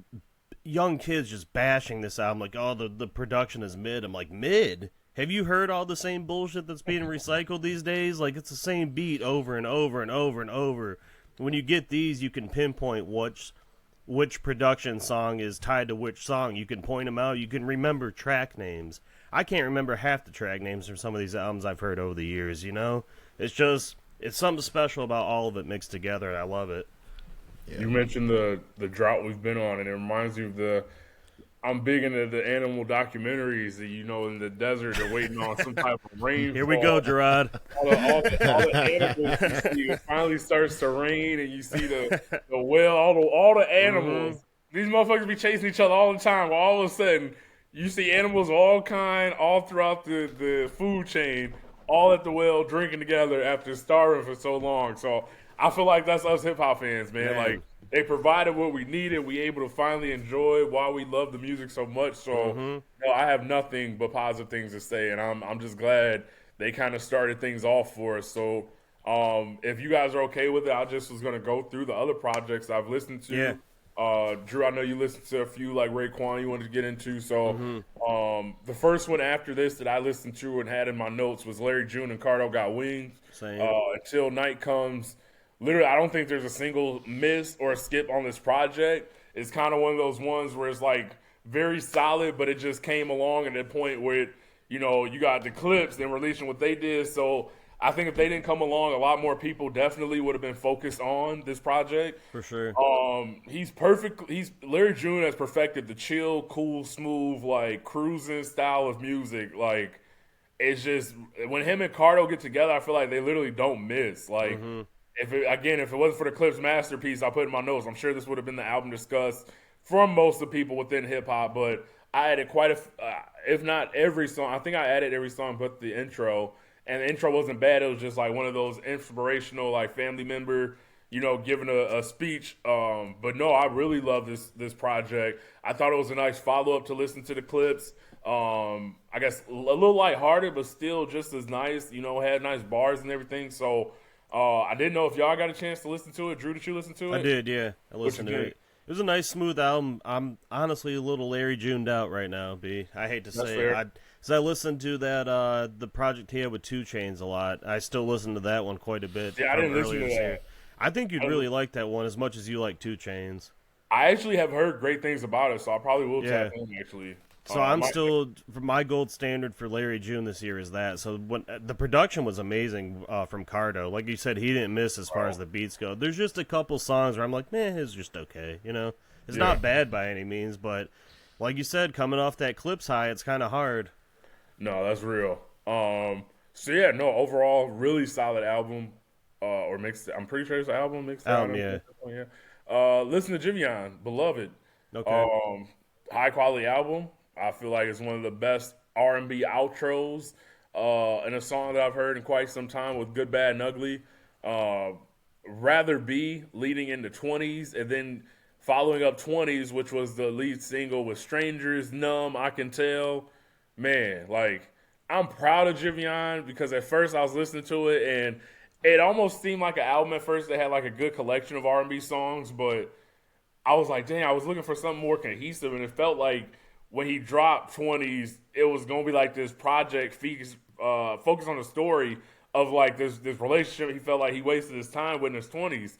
young kids, just bashing this album like, oh, the production is mid. I'm like, mid? Have you heard all the same bullshit that's being recycled these days? Like, it's the same beat over and over and over and over. When you get these, you can pinpoint which production song is tied to which song. You can point them out. You can remember track names. I can't remember half the track names from some of these albums I've heard over the years, you know? It's something special about all of it mixed together, and I love it. Yeah. You mentioned the drought we've been on, and it reminds me of I'm big into the animal documentaries that, you know, in the desert, they're waiting on some type of rain. Here we go, Gerard. All the animals you see, it finally starts to rain, and you see the whale, all the animals. Mm-hmm. These motherfuckers be chasing each other all the time. Well, all of a sudden, you see animals of all kind, all throughout the food chain, all at the well, drinking together after starving for so long. So I feel like that's us hip-hop fans, man. Like, they provided what we needed. We able to finally enjoy why we love the music so much. So, I have nothing but positive things to say, and I'm just glad they kind of started things off for us. So, if you guys are okay with it, I just was going to go through the other projects I've listened to. Yeah. Drew, I know you listened to a few like Raekwon you wanted to get into. So, the first one after this that I listened to and had in my notes was Larry June and Cardo Got Wings. Same. Until Night Comes. Literally, I don't think there's a single miss or a skip on this project. It's kind of one of those ones where it's like very solid, but it just came along at that point where you got the Clipse and releasing what they did. So I think if they didn't come along, a lot more people definitely would have been focused on this project. For sure. He's perfect. Larry June has perfected the chill, cool, smooth, like cruising style of music. Like, it's just when him and Cardo get together, I feel like they literally don't miss. Like. If it wasn't for the Clipse masterpiece I put in my notes, I'm sure this would have been the album discussed from most of the people within hip-hop, but I added quite if not every song. I think I added every song but the intro, and the intro wasn't bad. It was just like one of those inspirational, like, family member, giving a speech. But no, I really love this project. I thought it was a nice follow-up to listen to the Clipse. I guess a little lighthearted, but still just as nice, had nice bars and everything, so... I didn't know if y'all got a chance to listen to it. Drew, did you listen to it? I did, yeah. I listened to it. It was a nice, smooth album. I'm honestly a little Larry Juned out right now, B. I hate to say it. I listened to that the project he had with 2 Chainz a lot. I still listen to that one quite a bit. Yeah, I didn't listen to that. I think you'd really like that one as much as you like 2 Chainz. I actually have heard great things about it, so I probably will tap in, actually. So I'm still, for my gold standard for Larry June this year is that. So when the production was amazing from Cardo. Like you said, he didn't miss as far as the beats go. There's just a couple songs where I'm like, man, it's just okay. It's not bad by any means, but like you said, coming off that Clipse high, it's kind of hard. No, that's real. Overall, really solid album. Or mixed. I'm pretty sure it's an album mixed. Yeah. Listen to Jivion, Beloved. Okay. High quality album. I feel like it's one of the best R&B outros in a song that I've heard in quite some time with Good, Bad, and Ugly. Rather Be leading into 20s, and then following up 20s, which was the lead single with Strangers, Numb, I Can Tell. Man, like, I'm proud of Jivion because at first I was listening to it, and it almost seemed like an album at first that had like a good collection of R&B songs, but I was like, dang, I was looking for something more cohesive, and it felt like when he dropped 20s, it was going to be like this project focus on the story of like this relationship he felt like he wasted his time with in his 20s.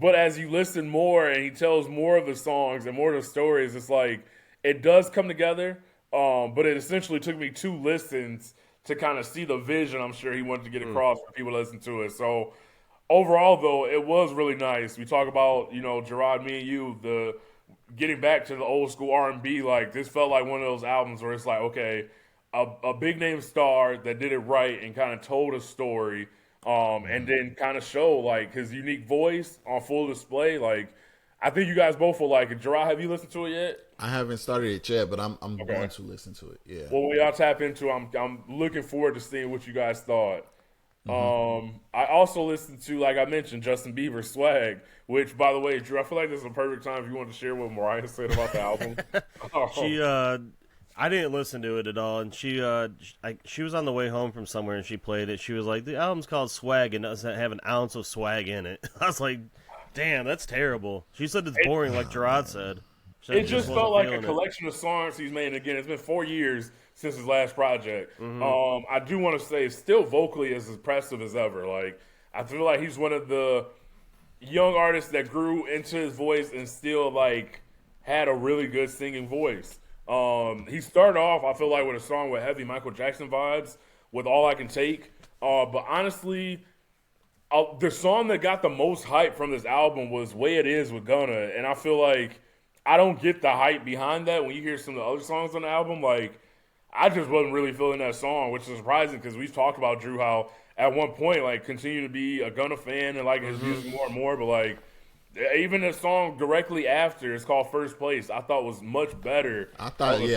But as you listen more and he tells more of the songs and more of the stories, it's like it does come together. But it essentially took me 2 listens to kind of see the vision I'm sure he wanted to get across for people to listen to it. So overall, though, it was really nice. We talk about, Gerard, me and you, the getting back to the old school R&B. Like, this felt like one of those albums where it's like, okay, a big name star that did it right and kind of told a story, and then kind of show like his unique voice on full display. Like, I think you guys both will like it. Gerard, have you listened to it yet? I haven't started it yet, but I'm going to listen to it. Yeah. Well, when y'all tap into it, I'm looking forward to seeing what you guys thought. I also listened to, like I mentioned, Justin Bieber's Swag, which, by the way, Drew, I feel like this is a perfect time if you want to share what Mariah said about the album. I didn't listen to it at all, and she was on the way home from somewhere and she played it. She was like, the album's called Swag and doesn't have an ounce of swag in it. I was like, damn, that's terrible. She said it's boring, like Gerard said. It just felt like a collection of songs he's made. Again, it's been 4 years since his last project. I do want to say, still vocally as impressive as ever. Like, I feel like he's one of the young artists that grew into his voice and still like had a really good singing voice. He started off, I feel like, with a song with heavy Michael Jackson vibes, with All I Can Take. But honestly, the song that got the most hype from this album was Way It Is with Gunna, and I feel like I don't get the hype behind that when you hear some of the other songs on the album. Like, I just wasn't really feeling that song, which is surprising because we've talked about, Drew, how at one point, like, continue to be a Gunna fan and like his music more and more, but like, even the song directly after, it's called First Place, I thought was much better. I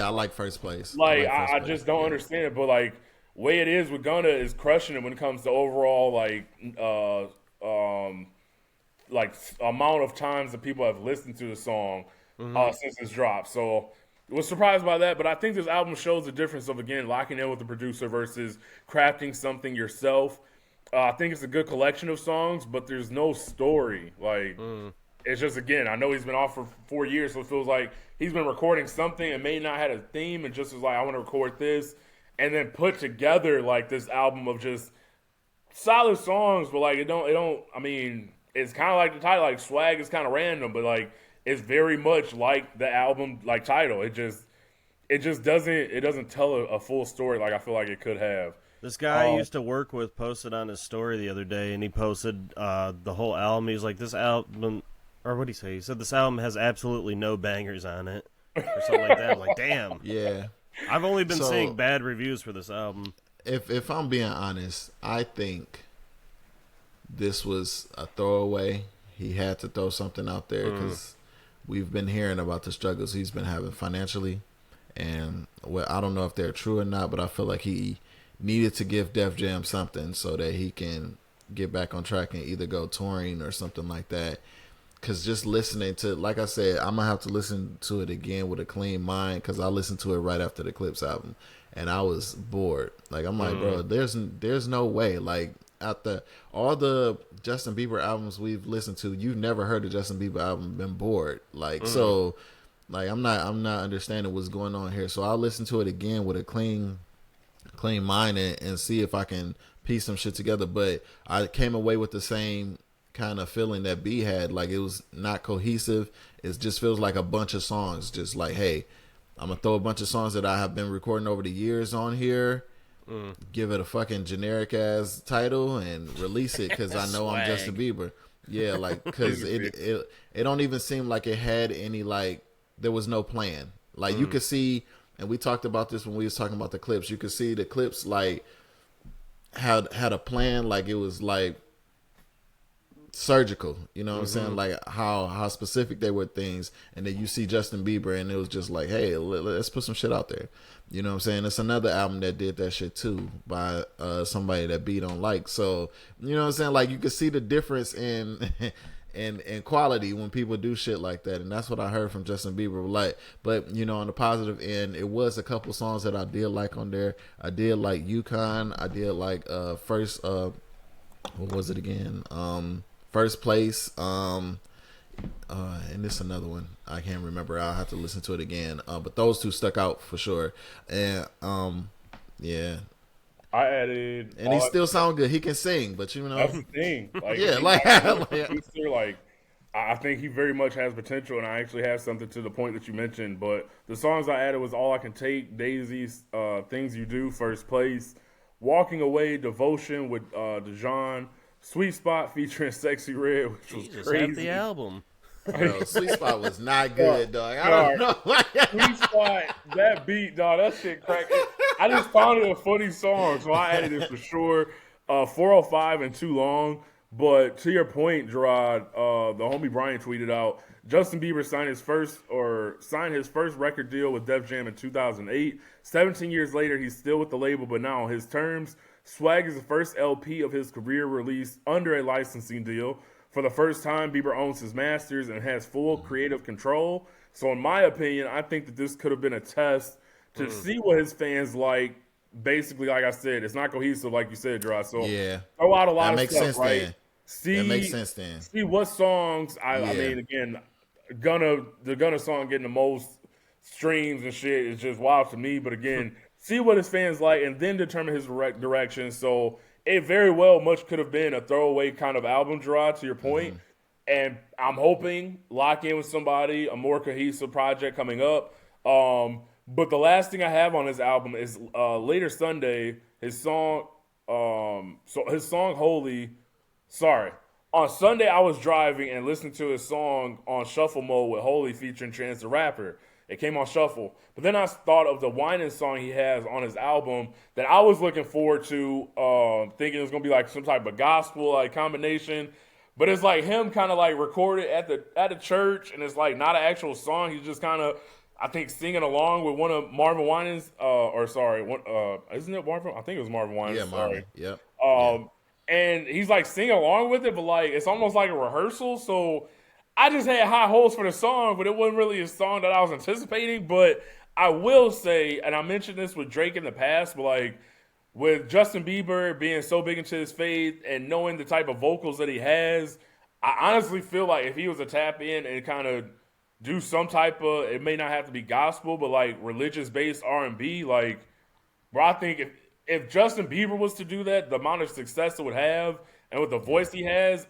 like First Place. Like, I just don't understand it, but like, Way It Is with Gunna is crushing it when it comes to overall, like amount of times that people have listened to the song since it's dropped. So I was surprised by that, but I think this album shows the difference of, again, locking in with the producer versus crafting something yourself. I think it's a good collection of songs, but there's no story. Like, it's just, again, I know he's been off for 4 years, so it feels like he's been recording something and may not had a theme and just was like, I want to record this, and then put together like this album of just solid songs, but like it don't. I mean, it's kind of like the title, like Swag is kind of random, but like it's very much like the album like title. It just doesn't tell a full story like I feel like it could have. This guy I used to work with posted on his story the other day, and he posted the whole album. He's like, this album, or what did he say? He said this album has absolutely no bangers on it, or something like that. I'm like, damn. Yeah. I've only been seeing bad reviews for this album. If I'm being honest, I think this was a throwaway. He had to throw something out there because we've been hearing about the struggles he's been having financially, and I don't know if they're true or not, but I feel like he needed to give Def Jam something so that he can get back on track and either go touring or something like that. Because just listening to, like I said, I'm going to have to listen to it again with a clean mind because I listened to it right after the Clipse album, and I was bored. Like, I'm like, bro, there's no way. Like, after all the Justin Bieber albums we've listened to, you've never heard a Justin Bieber album been bored. Like, so, like, I'm not understanding what's going on here. So I'll listen to it again with a clean mind and see if I can piece some shit together. But I came away with the same kind of feeling that B had. Like, it was not cohesive. It just feels like a bunch of songs, just like, hey, I'm gonna throw a bunch of songs that I have been recording over the years on here, give it a fucking generic ass title and release it because I know I'm Justin Bieber. Yeah, like, because it don't even seem like it had any, like, there was no plan. Like, you could see, and we talked about this when we was talking about the Clipse, you could see the Clipse like had a plan, like it was like surgical, you know what I'm saying, like how specific they were things, and then you see Justin Bieber and it was just like, hey, let's put some shit out there, you know what I'm saying. It's another album that did that shit too by somebody that B don't like, so you know what I'm saying, like you could see the difference in quality when people do shit like that, and that's what I heard from Justin Bieber. Like, but you know, on the positive end, it was a couple songs that I did like on there. I did like Yukon. I did like first what was it again? First Place. And this another one I can't remember. I'll have to listen to it again. But those two stuck out for sure. And yeah. I added, and he still sound good. He can sing, but you know, that's the thing. Like, yeah, like I think he very much has potential, and I actually have something to the point that you mentioned. But the songs I added was All I Can Take, Daisy's, Things You Do, First Place, Walking Away, Devotion with Dijon, Sweet Spot featuring Sexy Red, which was crazy. Half the album. Bro, Sweet Spot was not good, dog. I don't know. Sweet Spot, that beat, dog, that shit cracked. I just found it a funny song, so I added it for sure. 405 and Too Long. But to your point, Gerard, the homie Brian tweeted out, Justin Bieber signed his first record deal with Def Jam in 2008. 17 years later, he's still with the label, but now on his terms. Swag is the first LP of his career released under a licensing deal. For the first time, Bieber owns his masters and has full creative control. So in my opinion, I think that this could have been a test to see what his fans like. Basically, like I said, it's not cohesive, like you said, Gerard. So throw out a lot of stuff, right? That makes sense then. See what songs. I mean, again, the Gunna song getting the most streams and shit is just wild to me. But again, see what his fans like, and then determine his direction. So it very well much could have been a throwaway kind of album, Gerard, to your point. And I'm hoping lock in with somebody, a more cohesive project coming up. But the last thing I have on his album is later Sunday, his song. His song Holy. Sorry. On Sunday, I was driving and listening to his song on shuffle mode with Holy featuring Chance the Rapper. It came on shuffle. But then I thought of the whining song he has on his album that I was looking forward to, thinking it was going to be like some type of gospel like combination. But it's like him kind of like recorded at the church, and it's like not an actual song. He's just kind of, I think, singing along with one of Marvin Winans, isn't it Marvin? I think it was Marvin Winans. Yeah, Marvin. Yep. And he's like singing along with it, but like it's almost like a rehearsal. So I just had high hopes for the song, but it wasn't really a song that I was anticipating. But I will say, and I mentioned this with Drake in the past, but like with Justin Bieber being so big into his faith and knowing the type of vocals that he has, I honestly feel like if he was to tap in and kind of do some type of, it may not have to be gospel, but like religious based R&B, like, bro, I think if Justin Bieber was to do that, the amount of success it would have, and with the voice he has,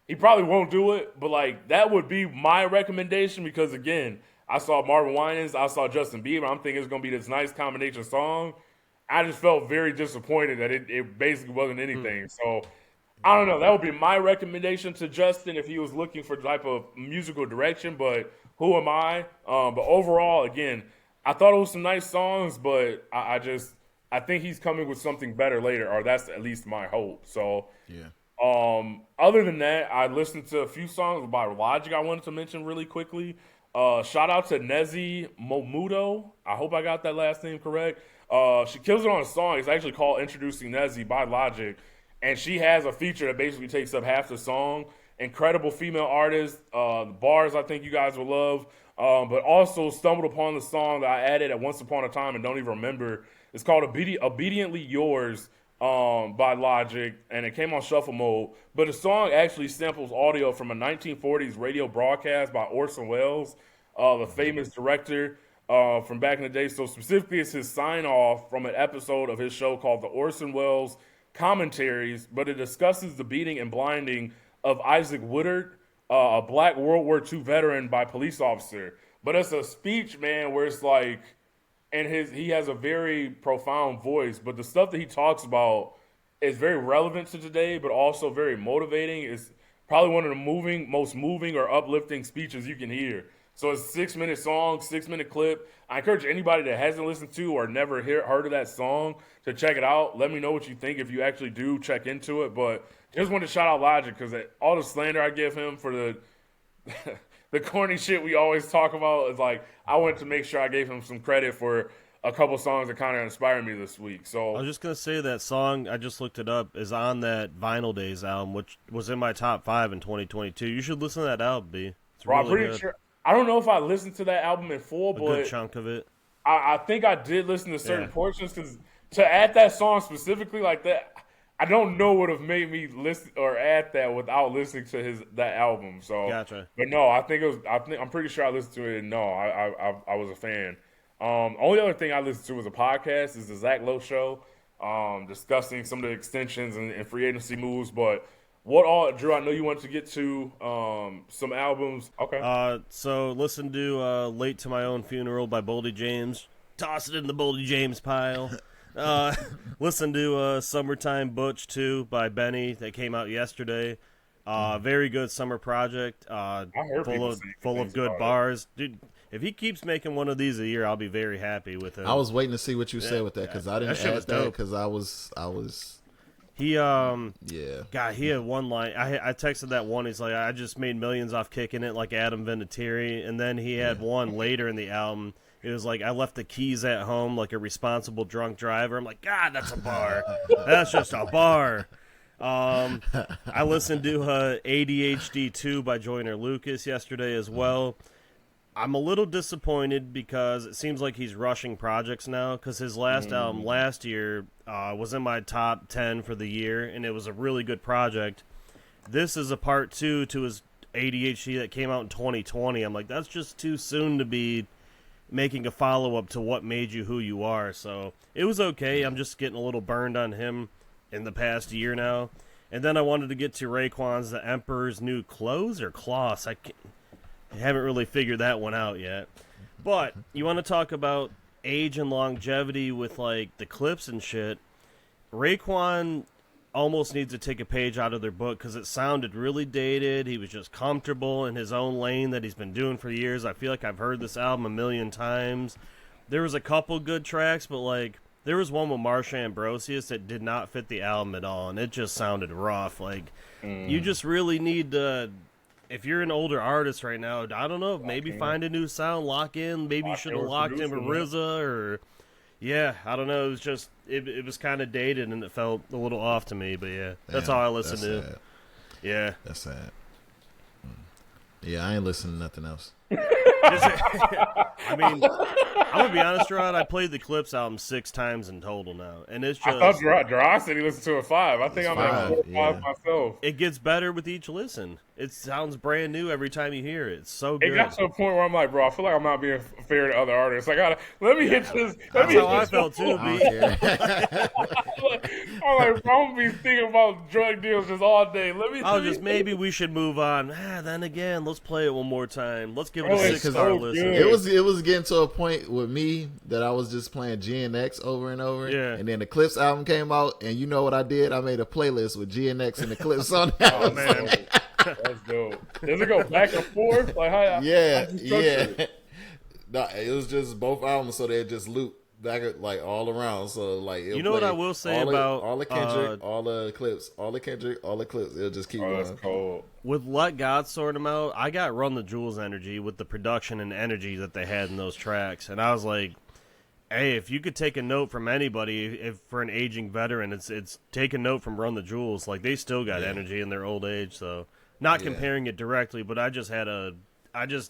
he probably won't do it. But like that would be my recommendation because again, I saw Marvin Winans, I saw Justin Bieber. I'm thinking it's gonna be this nice combination song. I just felt very disappointed that it basically wasn't anything. So I don't know. That would be my recommendation to Justin if he was looking for type of musical direction. But who am I? But overall, again, I thought it was some nice songs, but I think he's coming with something better later, or that's at least my hope. So, other than that, I listened to a few songs by Logic I wanted to mention really quickly. Shout out to Nezzy Momudo. I hope I got that last name correct. She kills it on a song. It's actually called Introducing Nezzy by Logic. And she has a feature that basically takes up half the song. Incredible female artist. Bars I think you guys will love. But also stumbled upon the song that I added at Once Upon a Time and don't even remember. It's called Obediently Yours by Logic, and it came on shuffle mode. But the song actually samples audio from a 1940s radio broadcast by Orson Welles, the famous director from back in the day. So specifically, it's his sign-off from an episode of his show called The Orson Welles Commentaries, but it discusses the beating and blinding of Isaac Woodard, a black World War II veteran by police officer. But it's a speech, man, where it's like, and he has a very profound voice, but the stuff that he talks about is very relevant to today, but also very motivating. It's probably one of the most moving or uplifting speeches you can hear. So it's a 6-minute song, 6-minute clip. I encourage anybody that hasn't listened to or never heard of that song to check it out. Let me know what you think if you actually do check into it. But just wanted to shout out Logic because all the slander I give him for the the corny shit we always talk about is like, I wanted to make sure I gave him some credit for a couple songs that kind of inspired me this week. So I was just going to say that song, I just looked it up, is on that Vinyl Days album, which was in my top 5 in 2022. You should listen to that album, B. It's really I'm pretty good. sure. I don't know if I listened to that album in full, but a good chunk of it. I think I did listen to certain portions because to add that song specifically like that, I don't know would have made me listen or add that without listening to that album. So, gotcha. But no, I'm pretty sure I listened to it. And no, I was a fan. Only other thing I listened to was a podcast. Is the Zach Lowe Show, discussing some of the extensions and free agency moves. But What all, Drew? I know you wanted to get to some albums. Okay. So listen to "Late to My Own Funeral" by Boldy James. Toss it in the Boldy James pile. Listen to "Summertime Butch" too by Benny. That came out yesterday. Very good summer project. Full of good bars, dude. If he keeps making one of these a year, I'll be very happy with him. I was waiting to see what you said with that because I didn't add that because I was. He God, he had one line. I texted that one. He's like, I just made millions off kicking it like Adam Vinatieri, and then he had one later in the album. It was like, I left the keys at home like a responsible drunk driver. I'm like, God, that's a bar. That's just a bar. I listened to ADHD 2 by Joyner Lucas yesterday as well. I'm a little disappointed because it seems like he's rushing projects now because his last album last year was in my top 10 for the year, and it was a really good project. This is a part 2 to his ADHD that came out in 2020. I'm like, that's just too soon to be making a follow-up to What Made You Who You Are. So it was okay. I'm just getting a little burned on him in the past year now. And then I wanted to get to Raekwon's The Emperor's New Clothes or Cloths. I haven't really figured that one out yet. But you want to talk about age and longevity with like the Clipse and shit. Raekwon almost needs to take a page out of their book because it sounded really dated. He was just comfortable in his own lane that he's been doing for years. I feel like I've heard this album a million times. There was a couple good tracks, but like there was one with Marsha Ambrosius that did not fit the album at all, and it just sounded rough. Like you just really need to. If you're an older artist right now, I don't know, maybe find a new sound, lock in. Maybe you should have locked in with RZA or, I don't know. It was just, it was kind of dated and it felt a little off to me. But yeah, that's all I listened to. Sad. Yeah, that's sad. Yeah, I ain't listening to nothing else. I mean, I'm gonna be honest, Rod. I played the Clipse album 6 times in total now, and it's just. I thought Gerard said he listened to it 5. I think I'm at 4 or 5 myself. It gets better with each listen. It sounds brand new every time you hear it. It's so good. It got to a point where I'm like, bro, I feel like I'm not being fair to other artists. Let me hit this. That's how I felt too, B. I'm like, bro, I'm gonna be thinking about drug deals just all day. Maybe we should move on. Then again, let's play it one more time. Let's give it a 6-star listen. It was getting to a point with me that I was just playing GNX over and over. Yeah. And then the Clipse album came out, and you know what I did? I made a playlist with GNX and the Clipse on it. Oh man, that's dope. Does it go back and forth? Like how? Yeah. No, it was just both albums, so they just loop back like all around. So like, you know what I will say about all the Kendrick, all the Clipse, all the Kendrick, all the Clipse. It'll just keep going. That's cold. With Let God Sort 'Em Out, I got Run the Jewels energy with the production and energy that they had in those tracks, and I was like, hey, if you could take a note from anybody, if for an aging veteran, it's take a note from Run the Jewels. Like they still got energy in their old age. So not comparing it directly, but I just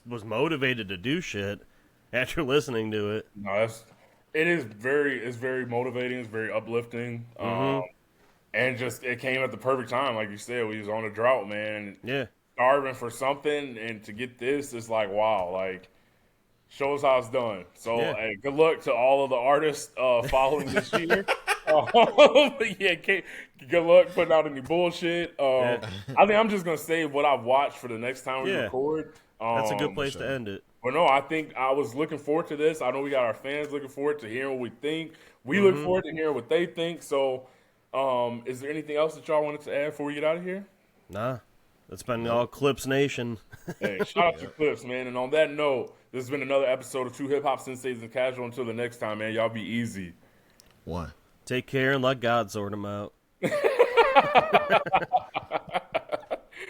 was motivated to do shit after listening to it. No, it's very motivating. It's very uplifting. And just it came at the perfect time, like you said. We was on a drought, man. Yeah, starving for something, and to get this is like wow, like. Show us how it's done. So, hey, good luck to all of the artists following this year. Good luck putting out any bullshit. I think I'm just going to save what I've watched for the next time we record. That's a good place to end it. But no, I think I was looking forward to this. I know we got our fans looking forward to hearing what we think. We look forward to hearing what they think. So, is there anything else that y'all wanted to add before we get out of here? Nah. It's been all Clipse Nation. Hey, shout out to Clipse, man. And on that note, this has been another episode of Two Hip Hop Sensates and Casual. Until the next time, man, y'all be easy. One. Take care and let God sort them out.